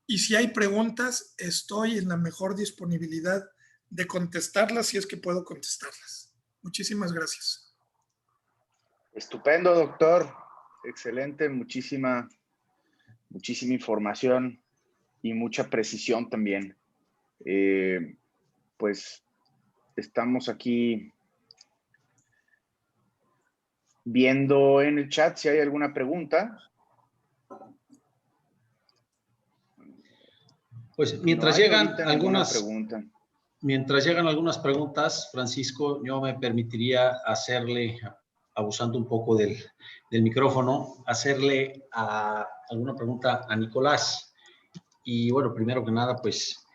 Y si hay preguntas, estoy en la mejor disponibilidad de contestarlas si es que puedo contestarlas. Muchísimas gracias. Estupendo, doctor. Excelente, muchísima información y mucha precisión también. Pues estamos aquí viendo en el chat si hay alguna pregunta. Pues mientras llegan algunas preguntas, Francisco, yo me permitiría hacerle, abusando un poco del micrófono, hacerle alguna pregunta a Nicolás. Y bueno, primero que nada, pues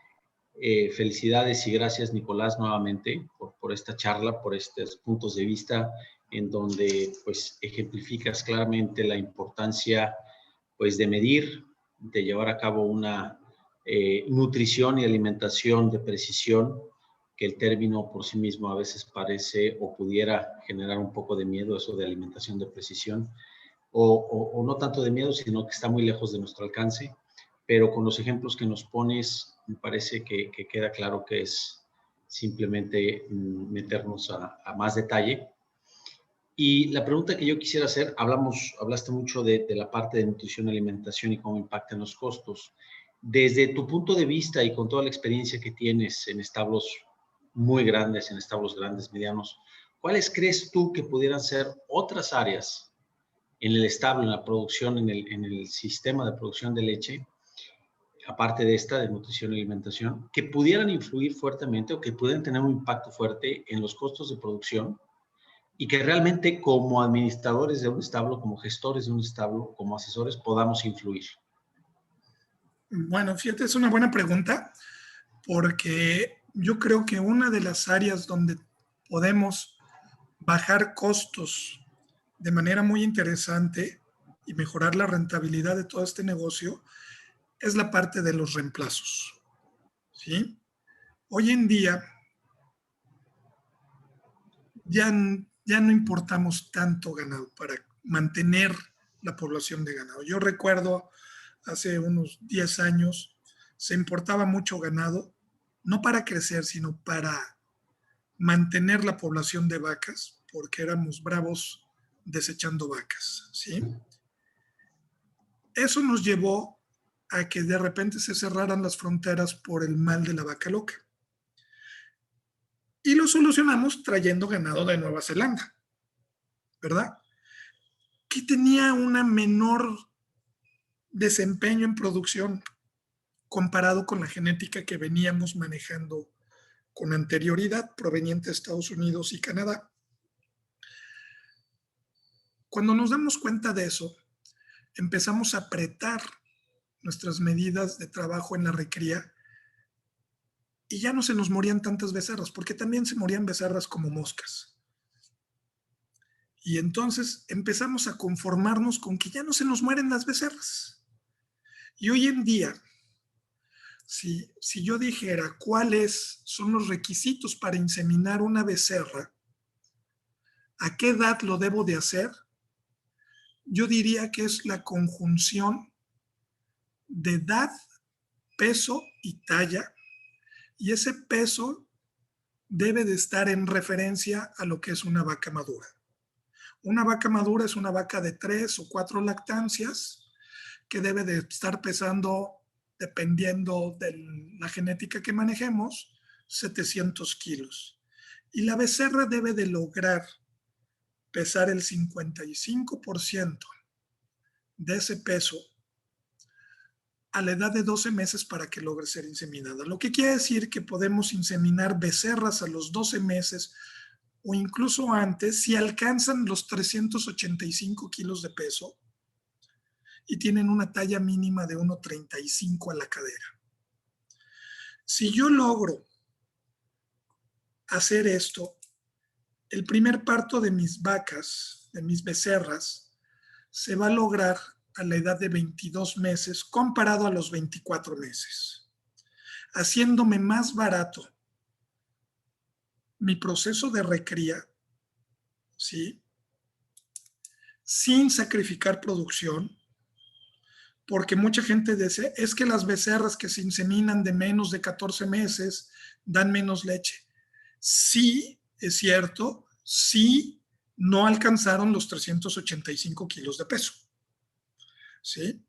felicidades y gracias, Nicolás, nuevamente por esta charla, por estos puntos de vista en donde pues ejemplificas claramente la importancia pues de medir, de llevar a cabo una nutrición y alimentación de precisión, que el término por sí mismo a veces parece o pudiera generar un poco de miedo, eso de alimentación de precisión, o no tanto de miedo, sino que está muy lejos de nuestro alcance. pero con los ejemplos que nos pones, me parece que queda claro que es simplemente meternos a más detalle. Y la pregunta que yo quisiera hacer, hablaste mucho de la parte de nutrición y alimentación y cómo impactan los costos. Desde tu punto de vista y con toda la experiencia que tienes en establos muy grandes, en establos grandes, medianos, ¿cuáles crees tú que pudieran ser otras áreas en el establo, en la producción, en el sistema de producción de leche, aparte de esta de nutrición y alimentación, que pudieran influir fuertemente o que pudieran tener un impacto fuerte en los costos de producción y que realmente como administradores de un establo, como gestores de un establo, como asesores, podamos influir? Bueno, fíjate, es una buena pregunta porque yo creo que una de las áreas donde podemos bajar costos de manera muy interesante y mejorar la rentabilidad de todo este negocio es la parte de los reemplazos, ¿sí? Hoy en día ya no importamos tanto ganado para mantener la población de ganado. Yo recuerdo hace unos 10 años se importaba mucho ganado, no para crecer, sino para mantener la población de vacas, porque éramos bravos desechando vacas, ¿sí? Eso nos llevó a que de repente se cerraran las fronteras por el mal de la vaca loca. Y lo solucionamos trayendo ganado de Nueva Zelanda, ¿verdad? Que tenía una menor desempeño en producción comparado con la genética que veníamos manejando con anterioridad proveniente de Estados Unidos y Canadá. Cuando nos damos cuenta de eso, empezamos a apretar nuestras medidas de trabajo en la recría y ya no se nos morían tantas becerras, porque también se morían becerras como moscas. Y entonces empezamos a conformarnos con que ya no se nos mueren las becerras. Y hoy en día, si yo dijera cuáles son los requisitos para inseminar una becerra, ¿a qué edad lo debo de hacer? Yo diría que es la conjunción de edad, peso y talla, y ese peso debe de estar en referencia a lo que es una vaca madura. Una vaca madura es una vaca de 3 o 4 lactancias que debe de estar pesando, dependiendo de la genética que manejemos, 700 kilos. Y la becerra debe de lograr pesar el 55% de ese peso a la edad de 12 meses para que logre ser inseminada. Lo que quiere decir que podemos inseminar becerras a los 12 meses o incluso antes si alcanzan los 385 kilos de peso y tienen una talla mínima de 1,35 a la cadera. Si yo logro hacer esto, el primer parto de mis vacas, de mis becerras, se va a lograr a la edad de 22 meses comparado a los 24 meses, haciéndome más barato mi proceso de recría, ¿sí? Sin sacrificar producción, porque mucha gente dice, es que las becerras que se inseminan de menos de 14 meses dan menos leche. Sí, es cierto, sí, no alcanzaron los 385 kilos de peso, ¿sí?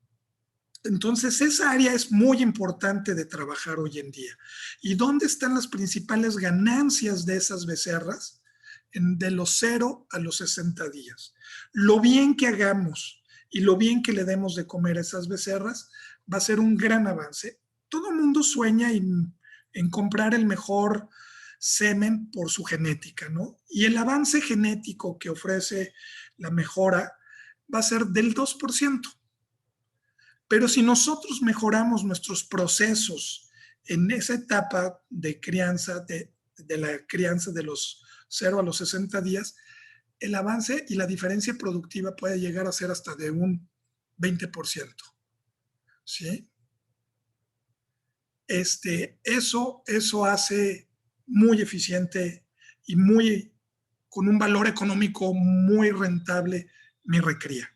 Entonces, esa área es muy importante de trabajar hoy en día. ¿Y dónde están las principales ganancias de esas becerras? De los 0 a los 60 días. Lo bien que hagamos y lo bien que le demos de comer a esas becerras va a ser un gran avance. Todo el mundo sueña en comprar el mejor semen por su genética, ¿no? Y el avance genético que ofrece la mejora va a ser del 2%. Pero si nosotros mejoramos nuestros procesos en esa etapa de crianza, de la crianza de los 0 a los 60 días, el avance y la diferencia productiva puede llegar a ser hasta de un 20%. ¿Sí? Eso hace muy eficiente y con un valor económico muy rentable mi recría.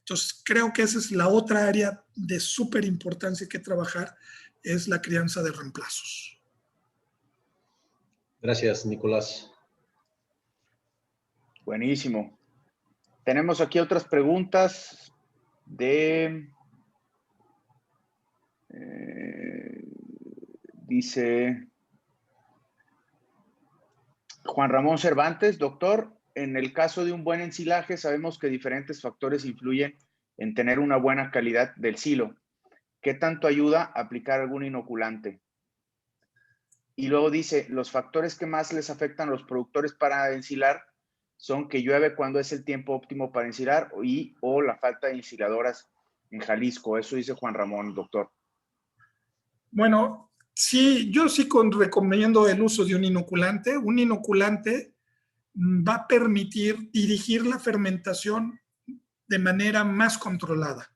Entonces, creo que esa es la otra área de súper importancia que trabajar, es la crianza de reemplazos. Gracias, Nicolás. Buenísimo. Tenemos aquí otras preguntas dice Juan Ramón Cervantes, doctor, en el caso de un buen ensilaje sabemos que diferentes factores influyen en tener una buena calidad del silo. ¿Qué tanto ayuda a aplicar algún inoculante? Y luego dice, los factores que más les afectan a los productores para ensilar son que llueve cuando es el tiempo óptimo para ensilar o la falta de ensiladoras en Jalisco. Eso dice Juan Ramón, doctor. Bueno, sí, yo sí recomiendo el uso de un inoculante. Un inoculante va a permitir dirigir la fermentación de manera más controlada.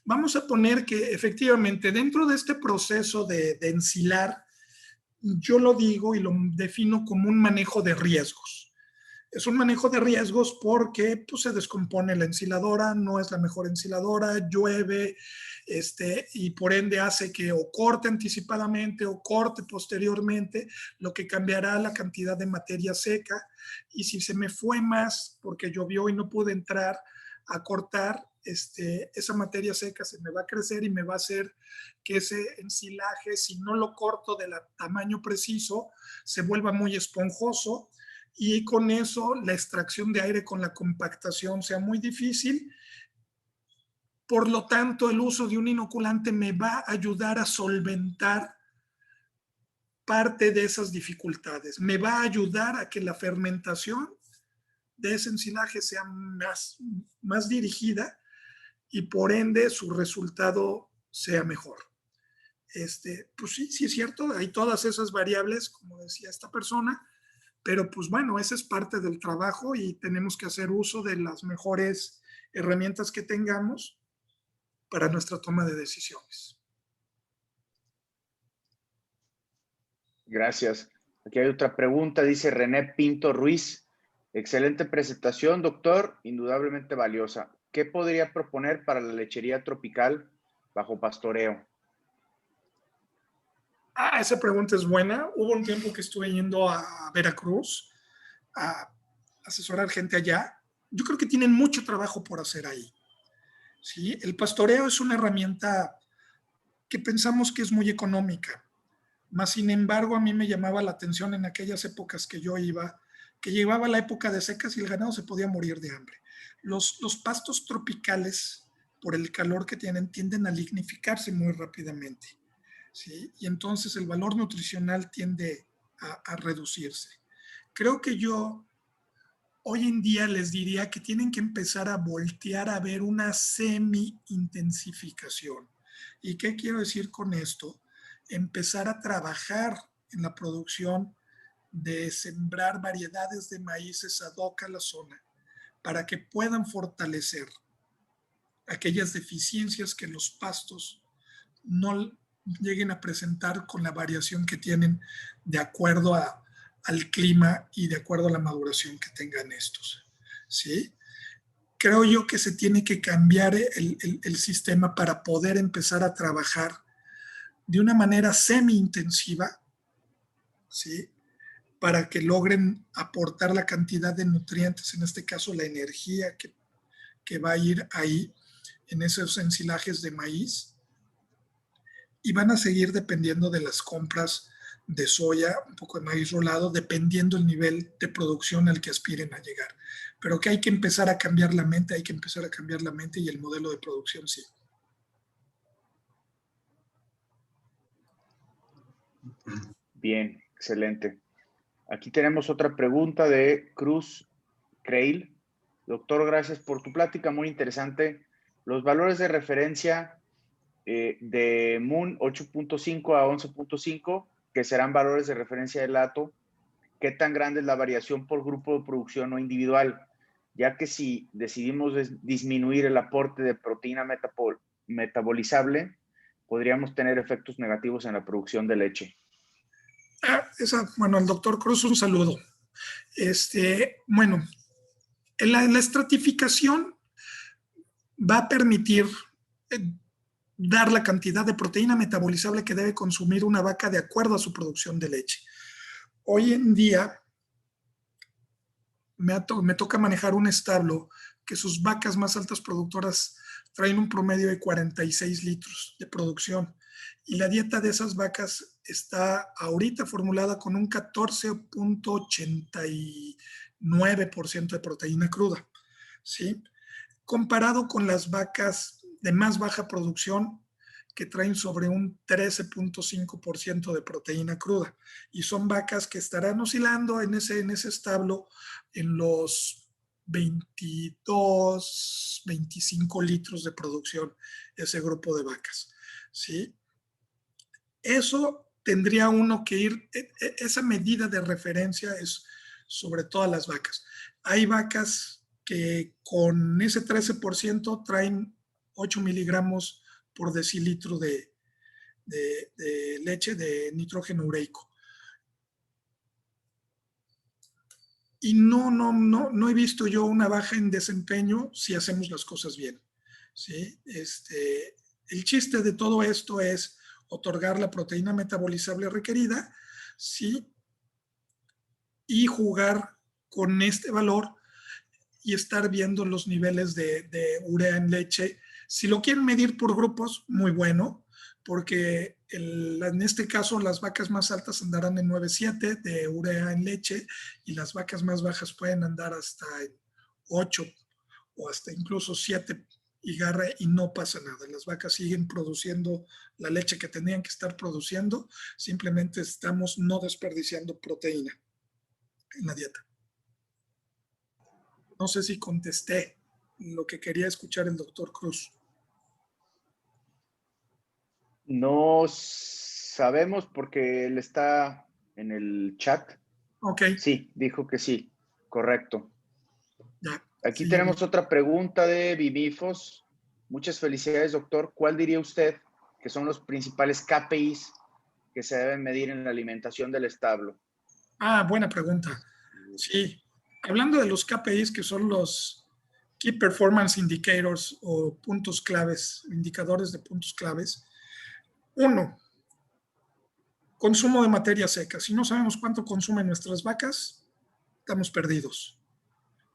Vamos a poner que efectivamente dentro de este proceso de ensilar, yo lo digo y lo defino como un manejo de riesgos. Es un manejo de riesgos porque pues, se descompone la ensiladora, no es la mejor ensiladora, llueve, y por ende hace que o corte anticipadamente o corte posteriormente, lo que cambiará la cantidad de materia seca. Y si se me fue más porque llovió y no pude entrar a cortar, esa materia seca se me va a crecer y me va a hacer que ese ensilaje, si no lo corto del tamaño preciso, se vuelva muy esponjoso y con eso la extracción de aire con la compactación sea muy difícil. Por lo tanto, el uso de un inoculante me va a ayudar a solventar parte de esas dificultades. Me va a ayudar a que la fermentación de ese ensilaje sea más dirigida y por ende su resultado sea mejor. Pues sí es cierto, hay todas esas variables, como decía esta persona, pero pues bueno, esa es parte del trabajo y tenemos que hacer uso de las mejores herramientas que tengamos para nuestra toma de decisiones. Gracias. Aquí hay otra pregunta, dice René Pinto Ruiz. Excelente presentación, doctor, indudablemente valiosa. ¿Qué podría proponer para la lechería tropical bajo pastoreo? Esa pregunta es buena. Hubo un tiempo que estuve yendo a Veracruz a asesorar gente allá. Yo creo que tienen mucho trabajo por hacer ahí. ¿Sí? El pastoreo es una herramienta que pensamos que es muy económica. Más sin embargo, a mí me llamaba la atención en aquellas épocas que yo iba, que llegaba la época de secas y el ganado se podía morir de hambre. Los pastos tropicales, por el calor que tienen, tienden a lignificarse muy rápidamente, ¿sí? Y entonces el valor nutricional tiende a reducirse. Creo que yo hoy en día les diría que tienen que empezar a voltear a ver una semi-intensificación. ¿Y qué quiero decir con esto? Empezar a trabajar en la producción de sembrar variedades de maíces ad hoc a la zona para que puedan fortalecer aquellas deficiencias que los pastos no lleguen a presentar con la variación que tienen de acuerdo al clima y de acuerdo a la maduración que tengan estos, ¿sí? Creo yo que se tiene que cambiar el sistema para poder empezar a trabajar de una manera semi-intensiva, ¿sí? Para que logren aportar la cantidad de nutrientes, en este caso la energía que va a ir ahí en esos ensilajes de maíz, y van a seguir dependiendo de las compras de soya, un poco de maíz rolado, dependiendo el nivel de producción al que aspiren a llegar. Pero que hay que empezar a cambiar la mente, y el modelo de producción sí. Bien, excelente. Aquí tenemos otra pregunta de Cruz Creil. Doctor, gracias por tu plática, muy interesante. Los valores de referencia de Moon 8.5 a 11.5, que serán valores de referencia de Lato, ¿qué tan grande es la variación por grupo de producción o individual? Ya que si decidimos disminuir el aporte de proteína metabolizable, podríamos tener efectos negativos en la producción de leche. Bueno, al doctor Cruz un saludo. Bueno, en la estratificación va a permitir dar la cantidad de proteína metabolizable que debe consumir una vaca de acuerdo a su producción de leche. Hoy en día me toca manejar un establo que sus vacas más altas productoras traen un promedio de 46 litros de producción. Y la dieta de esas vacas está ahorita formulada con un 14.89% de proteína cruda, ¿sí? Comparado con las vacas de más baja producción que traen sobre un 13.5% de proteína cruda. Y son vacas que estarán oscilando en ese establo en los 22, 25 litros de producción, ese grupo de vacas, ¿sí? Eso tendría uno que ir, esa medida de referencia es sobre todas las vacas. Hay vacas que con ese 13% traen 8 miligramos por decilitro de leche de nitrógeno ureico. Y no he visto yo una baja en desempeño si hacemos las cosas bien, ¿sí? El chiste de todo esto es otorgar la proteína metabolizable requerida, ¿sí? Y jugar con este valor y estar viendo los niveles de urea en leche. Si lo quieren medir por grupos, muy bueno, porque en este caso las vacas más altas andarán en 9.7 de urea en leche y las vacas más bajas pueden andar hasta en 8 o hasta incluso 7 y garra y no pasa nada. Las vacas siguen produciendo la leche que tenían que estar produciendo, simplemente estamos no desperdiciando proteína en la dieta. No sé si contesté lo que quería escuchar el doctor Cruz. No sabemos porque él está en el chat. Ok. Sí, dijo que sí, correcto. Ya, Aquí sí, tenemos otra pregunta de Vivifos. Muchas felicidades, doctor. ¿Cuál diría usted que son los principales KPIs que se deben medir en la alimentación del establo? buena pregunta. Sí, hablando de los KPIs, que son los Key Performance Indicators o puntos claves, indicadores de puntos claves. 1, consumo de materia seca. Si no sabemos cuánto consumen nuestras vacas, estamos perdidos.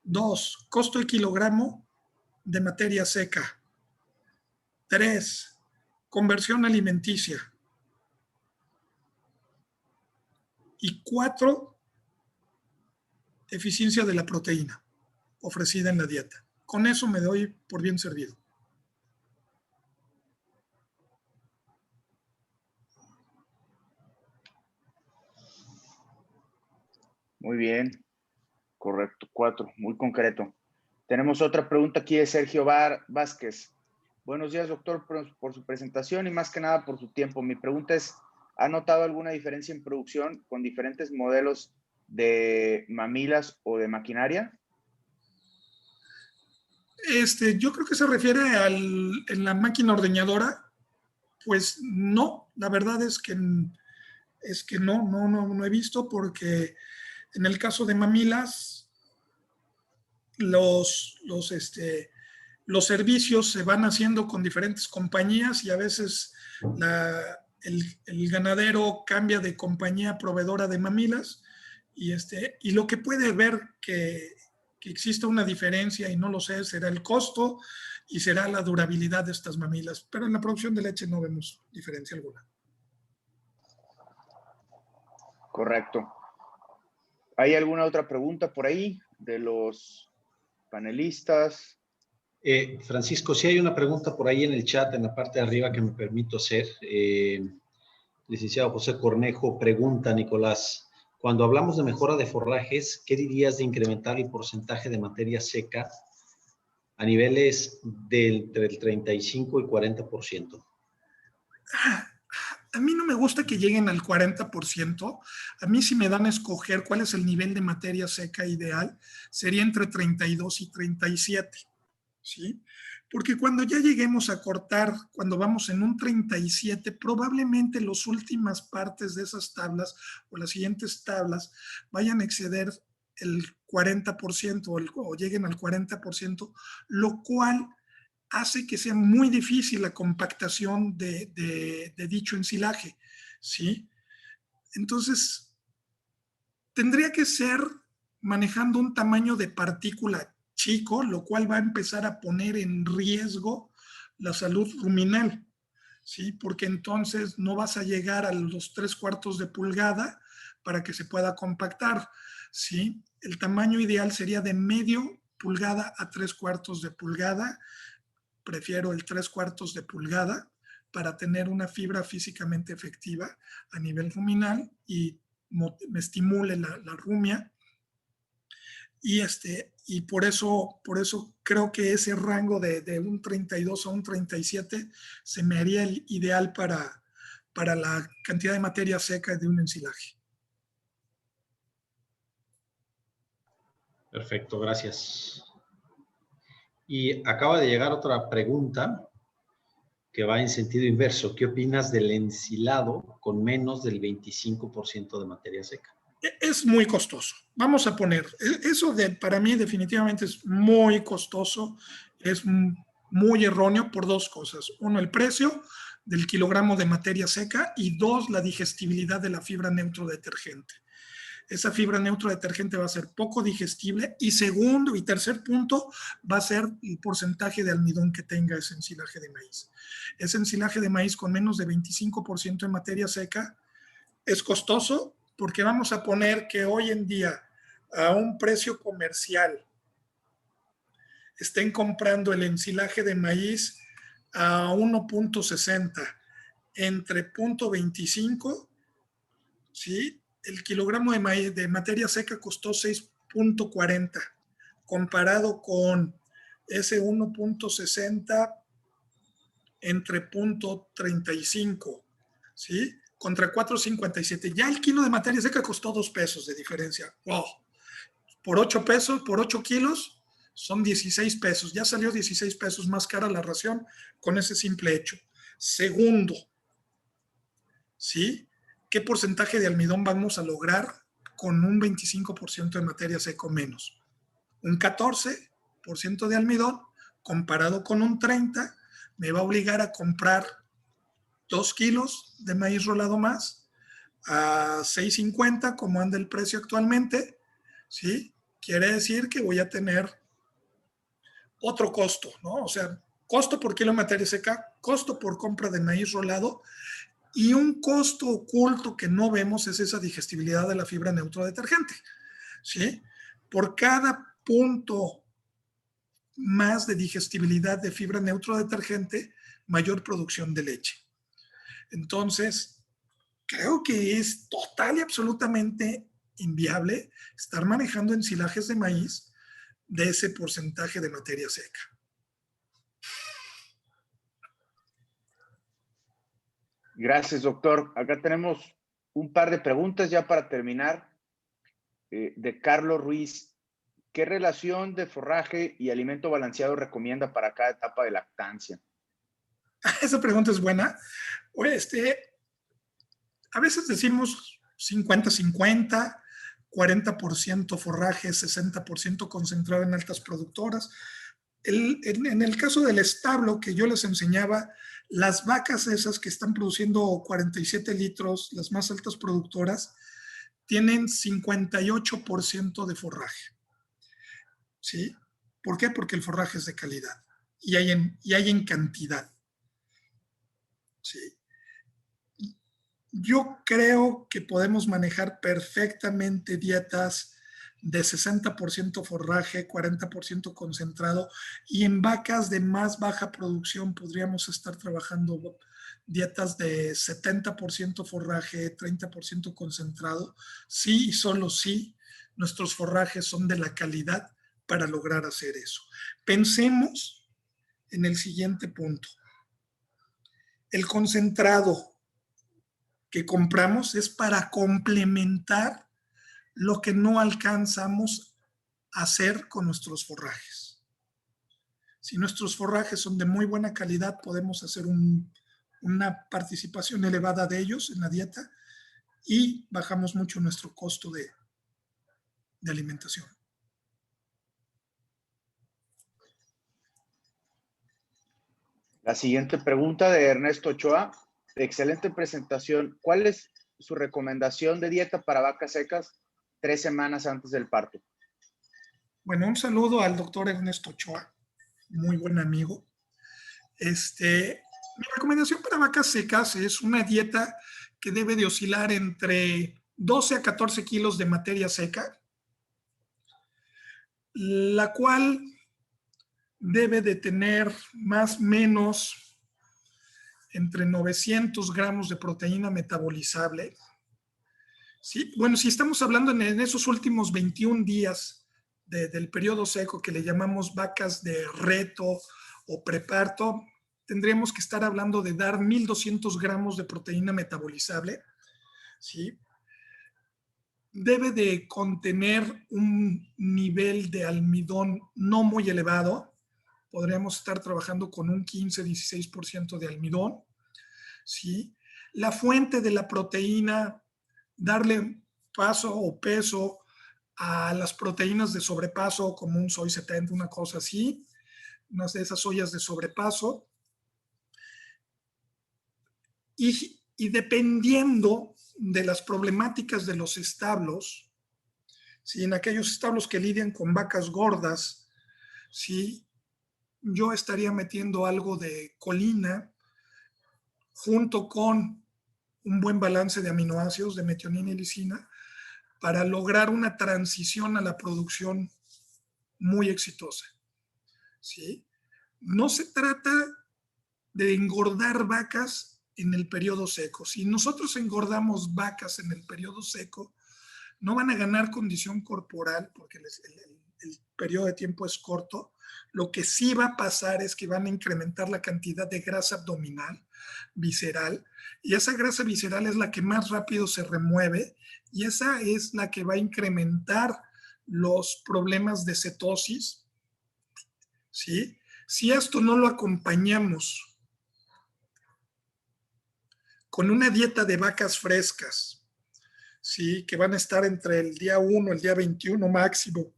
2, costo de kilogramo de materia seca. 3, conversión alimenticia. Y 4, eficiencia de la proteína ofrecida en la dieta. Con eso me doy por bien servido. Muy bien, correcto, 4, muy concreto. Tenemos otra pregunta aquí de Sergio Vázquez. Buenos días, doctor, por su presentación y más que nada por su tiempo. Mi pregunta es, ¿ha notado alguna diferencia en producción con diferentes modelos de mamilas o de maquinaria? Yo creo que se refiere en la máquina ordeñadora. Pues no, la verdad es que no he visto, porque en el caso de mamilas, los servicios se van haciendo con diferentes compañías y a veces el ganadero cambia de compañía proveedora de mamilas y lo que puede ver que exista una diferencia y no lo sé, será el costo y será la durabilidad de estas mamilas, pero en la producción de leche no vemos diferencia alguna. Correcto. ¿Hay alguna otra pregunta por ahí de los panelistas? Francisco, sí hay una pregunta por ahí en el chat, en la parte de arriba, que me permito hacer. Licenciado José Cornejo pregunta, Nicolás, cuando hablamos de mejora de forrajes, ¿qué dirías de incrementar el porcentaje de materia seca a niveles entre el 35 y 40%? A mí no me gusta que lleguen al 40%. A mí, si me dan a escoger cuál es el nivel de materia seca ideal, sería entre 32 y 37, ¿sí? Porque cuando ya lleguemos a cortar, cuando vamos en un 37, probablemente las últimas partes de esas tablas o las siguientes tablas vayan a exceder el 40% o lleguen al 40%, lo cual hace que sea muy difícil la compactación de dicho ensilaje, ¿sí? Entonces, tendría que ser manejando un tamaño de partícula chico, lo cual va a empezar a poner en riesgo la salud ruminal, ¿sí? Porque entonces no vas a llegar a los 3/4 de pulgada para que se pueda compactar, ¿sí? El tamaño ideal sería de medio pulgada a 3/4 de pulgada. Prefiero el 3/4 de pulgada para tener una fibra físicamente efectiva a nivel ruminal y me estimule la rumia. Y por eso creo que ese rango de un 32 a un 37 se me haría el ideal para la cantidad de materia seca de un ensilaje. Perfecto, gracias. Y acaba de llegar otra pregunta que va en sentido inverso. ¿Qué opinas del ensilado con menos del 25% de materia seca? Es muy costoso. Vamos a poner, eso para mí definitivamente es muy costoso, es muy erróneo por dos cosas. Uno, el precio del kilogramo de materia seca y dos, la digestibilidad de la fibra neutrodetergente. Esa fibra neutrodetergente va a ser poco digestible y segundo y tercer punto va a ser el porcentaje de almidón que tenga ese ensilaje de maíz. Ese ensilaje de maíz con menos de 25% de materia seca es costoso porque vamos a poner que hoy en día a un precio comercial estén comprando el ensilaje de maíz a 1.60 entre 0.25, ¿sí? El kilogramo de maíz, de materia seca costó 6.40 comparado con ese 1.60 entre 0.35, ¿sí? Contra 4.57. Ya el kilo de materia seca costó 2 pesos de diferencia. ¡Wow! Por 8 pesos, por 8 kilos, son 16 pesos. Ya salió 16 pesos más cara la ración con ese simple hecho. Segundo, ¿sí? ¿Qué porcentaje de almidón vamos a lograr con un 25% de materia seca o menos? Un 14% de almidón comparado con un 30% me va a obligar a comprar 2 kilos de maíz rolado más a 6.50 como anda el precio actualmente, ¿sí? Quiere decir que voy a tener otro costo, ¿no? O sea, costo por kilo de materia seca, costo por compra de maíz rolado y un costo oculto que no vemos es esa digestibilidad de la fibra neutrodetergente, ¿sí? Por cada punto más de digestibilidad de fibra neutrodetergente, mayor producción de leche. Entonces, creo que es total y absolutamente inviable estar manejando ensilajes de maíz de ese porcentaje de materia seca. Gracias, doctor. Acá tenemos un par de preguntas ya para terminar. De Carlos Ruiz. ¿Qué relación de forraje y alimento balanceado recomienda para cada etapa de lactancia? Esa pregunta es buena. A veces decimos 50-50, 40% forraje, 60% concentrado en altas productoras. En el caso del establo que yo les enseñaba, las vacas esas que están produciendo 47 litros, las más altas productoras, tienen 58% de forraje. ¿Sí? ¿Por qué? Porque el forraje es de calidad y hay en cantidad. ¿Sí? Yo creo que podemos manejar perfectamente dietas de 60% forraje, 40% concentrado, y en vacas de más baja producción podríamos estar trabajando dietas de 70% forraje, 30% concentrado. Sí y solo sí, nuestros forrajes son de la calidad para lograr hacer eso. Pensemos en el siguiente punto. El concentrado que compramos es para complementar lo que no alcanzamos a hacer con nuestros forrajes. Si nuestros forrajes son de muy buena calidad, podemos hacer una participación elevada de ellos en la dieta y bajamos mucho nuestro costo de alimentación. La siguiente pregunta de Ernesto Ochoa. Excelente presentación. ¿Cuál es su recomendación de dieta para vacas secas 3 semanas antes del parto? Bueno, un saludo al doctor Ernesto Ochoa, muy buen amigo. Mi recomendación para vacas secas es una dieta que debe de oscilar entre 12 a 14 kilos de materia seca, la cual debe de tener más o menos entre 900 gramos de proteína metabolizable. ¿Sí? Bueno, si estamos hablando en esos últimos 21 días del periodo seco que le llamamos vacas de reto o preparto, tendríamos que estar hablando de dar 1,200 gramos de proteína metabolizable. ¿Sí? Debe de contener un nivel de almidón no muy elevado. Podríamos estar trabajando con un 15-16% de almidón. ¿Sí? La fuente de la proteína, darle paso o peso a las proteínas de sobrepaso, como un soy 70, una cosa así, unas de esas ollas de sobrepaso. Y dependiendo de las problemáticas de los establos, ¿sí? En aquellos establos que lidian con vacas gordas, ¿sí? Yo estaría metiendo algo de colina junto con un buen balance de aminoácidos de metionina y lisina para lograr una transición a la producción muy exitosa. ¿Sí? No se trata de engordar vacas en el periodo seco. Si nosotros engordamos vacas en el periodo seco, no van a ganar condición corporal porque el periodo de tiempo es corto. Lo que sí va a pasar es que van a incrementar la cantidad de grasa abdominal, visceral, y esa grasa visceral es la que más rápido se remueve y esa es la que va a incrementar los problemas de cetosis. ¿Sí? Si esto no lo acompañamos con una dieta de vacas frescas, ¿sí? Que van a estar entre el día 1 y el día 21 máximo,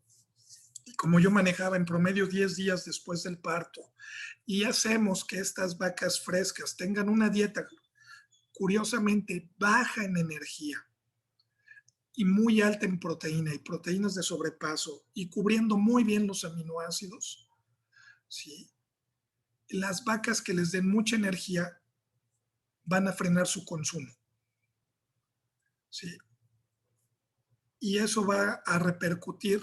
y como yo manejaba en promedio 10 días después del parto, y hacemos que estas vacas frescas tengan una dieta curiosamente baja en energía y muy alta en proteína y proteínas de sobrepaso y cubriendo muy bien los aminoácidos, ¿sí? Las vacas que les den mucha energía van a frenar su consumo, ¿sí? Y eso va a repercutir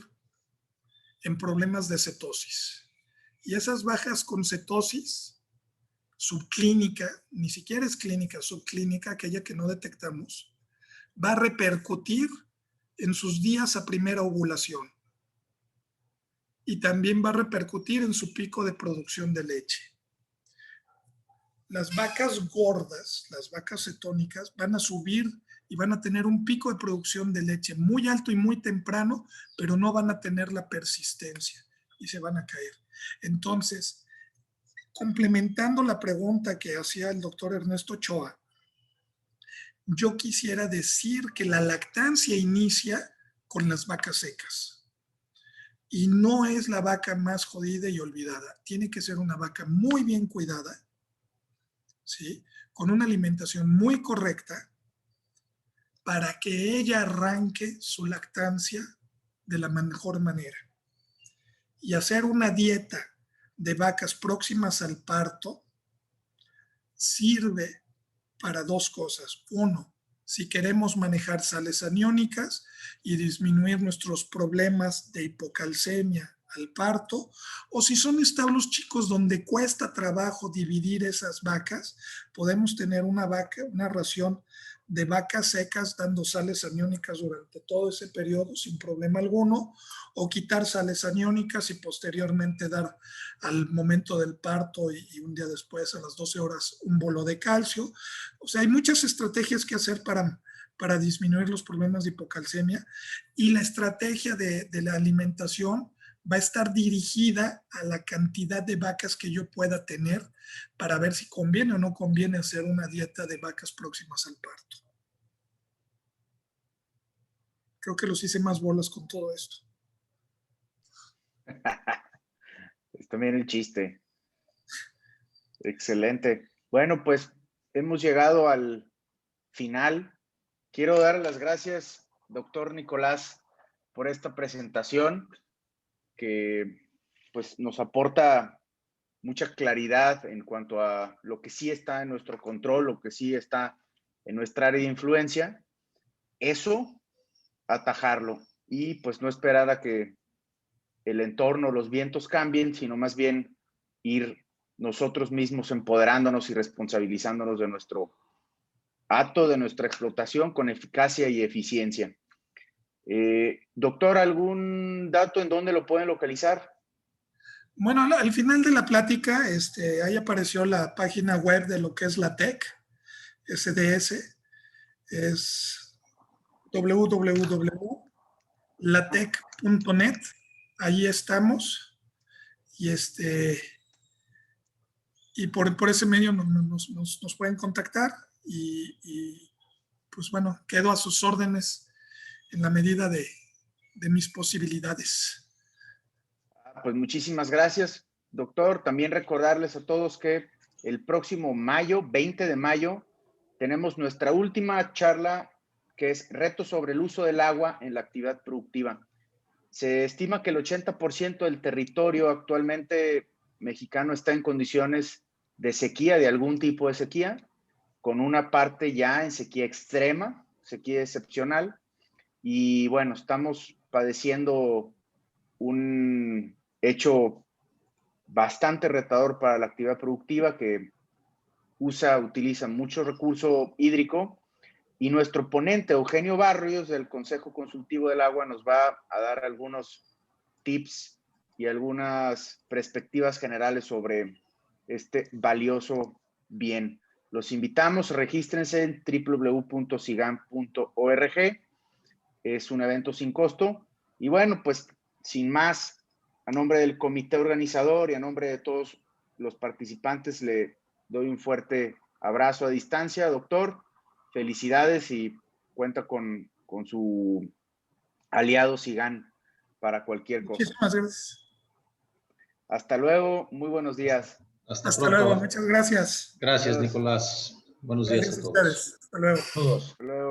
en problemas de cetosis. Y esas bajas con cetosis subclínica, ni siquiera es clínica, subclínica, aquella que no detectamos, va a repercutir en sus días a primera ovulación. Y también va a repercutir en su pico de producción de leche. Las vacas gordas, las vacas cetónicas, van a subir y van a tener un pico de producción de leche muy alto y muy temprano, pero no van a tener la persistencia y se van a caer. Entonces, complementando la pregunta que hacía el doctor Ernesto Ochoa, yo quisiera decir que la lactancia inicia con las vacas secas. Y no es la vaca más jodida y olvidada. Tiene que ser una vaca muy bien cuidada, ¿sí? Con una alimentación muy correcta para que ella arranque su lactancia de la mejor manera. Y hacer una dieta de vacas próximas al parto sirve para dos cosas. Uno, si queremos manejar sales aniónicas y disminuir nuestros problemas de hipocalcemia al parto, o si son establos chicos donde cuesta trabajo dividir esas vacas, podemos tener una ración de vacas secas dando sales aniónicas durante todo ese periodo sin problema alguno, o quitar sales aniónicas y posteriormente dar al momento del parto y un día después a las 12 horas un bolo de calcio. O sea, hay muchas estrategias que hacer para disminuir los problemas de hipocalcemia, y la estrategia de la alimentación va a estar dirigida a la cantidad de vacas que yo pueda tener para ver si conviene o no conviene hacer una dieta de vacas próximas al parto. Creo que los hice más bolas con todo esto. Es también el chiste. Excelente. Bueno, pues hemos llegado al final. Quiero dar las gracias, doctor Nicolás, por esta presentación que pues nos aporta mucha claridad en cuanto a lo que sí está en nuestro control, lo que sí está en nuestra área de influencia. Eso, atajarlo y pues no esperar a que el entorno, los vientos cambien, sino más bien ir nosotros mismos empoderándonos y responsabilizándonos de nuestro acto, de nuestra explotación con eficacia y eficiencia. Doctor, ¿algún dato en dónde lo pueden localizar? Bueno, al final de la plática, ahí apareció la página web de lo que es la TEC, SDS, es www.latec.net, ahí estamos, y y por ese medio nos pueden contactar y, pues bueno, quedo a sus órdenes en la medida de mis posibilidades. Pues muchísimas gracias, doctor. También recordarles a todos que el próximo mayo, 20 de mayo, tenemos nuestra última charla que es Retos sobre el uso del agua en la actividad productiva. Se estima que el 80% del territorio actualmente mexicano está en condiciones de sequía, de algún tipo de sequía, con una parte ya en sequía extrema, sequía excepcional. Y bueno, estamos padeciendo un hecho bastante retador para la actividad productiva que utiliza mucho recurso hídrico. Y nuestro ponente, Eugenio Barrios, del Consejo Consultivo del Agua, nos va a dar algunos tips y algunas perspectivas generales sobre este valioso bien. Los invitamos, regístrense en www.sigan.org. Es un evento sin costo. Y bueno, pues sin más, a nombre del comité organizador y a nombre de todos los participantes, le doy un fuerte abrazo a distancia, doctor. Felicidades y cuenta con su aliado Sigan para cualquier cosa. Muchísimas gracias. Hasta luego, muy buenos días. Hasta luego, muchas gracias. Gracias, Nicolás. Buenos días a todos. Gracias a ustedes. Hasta luego. Todos. Hasta luego.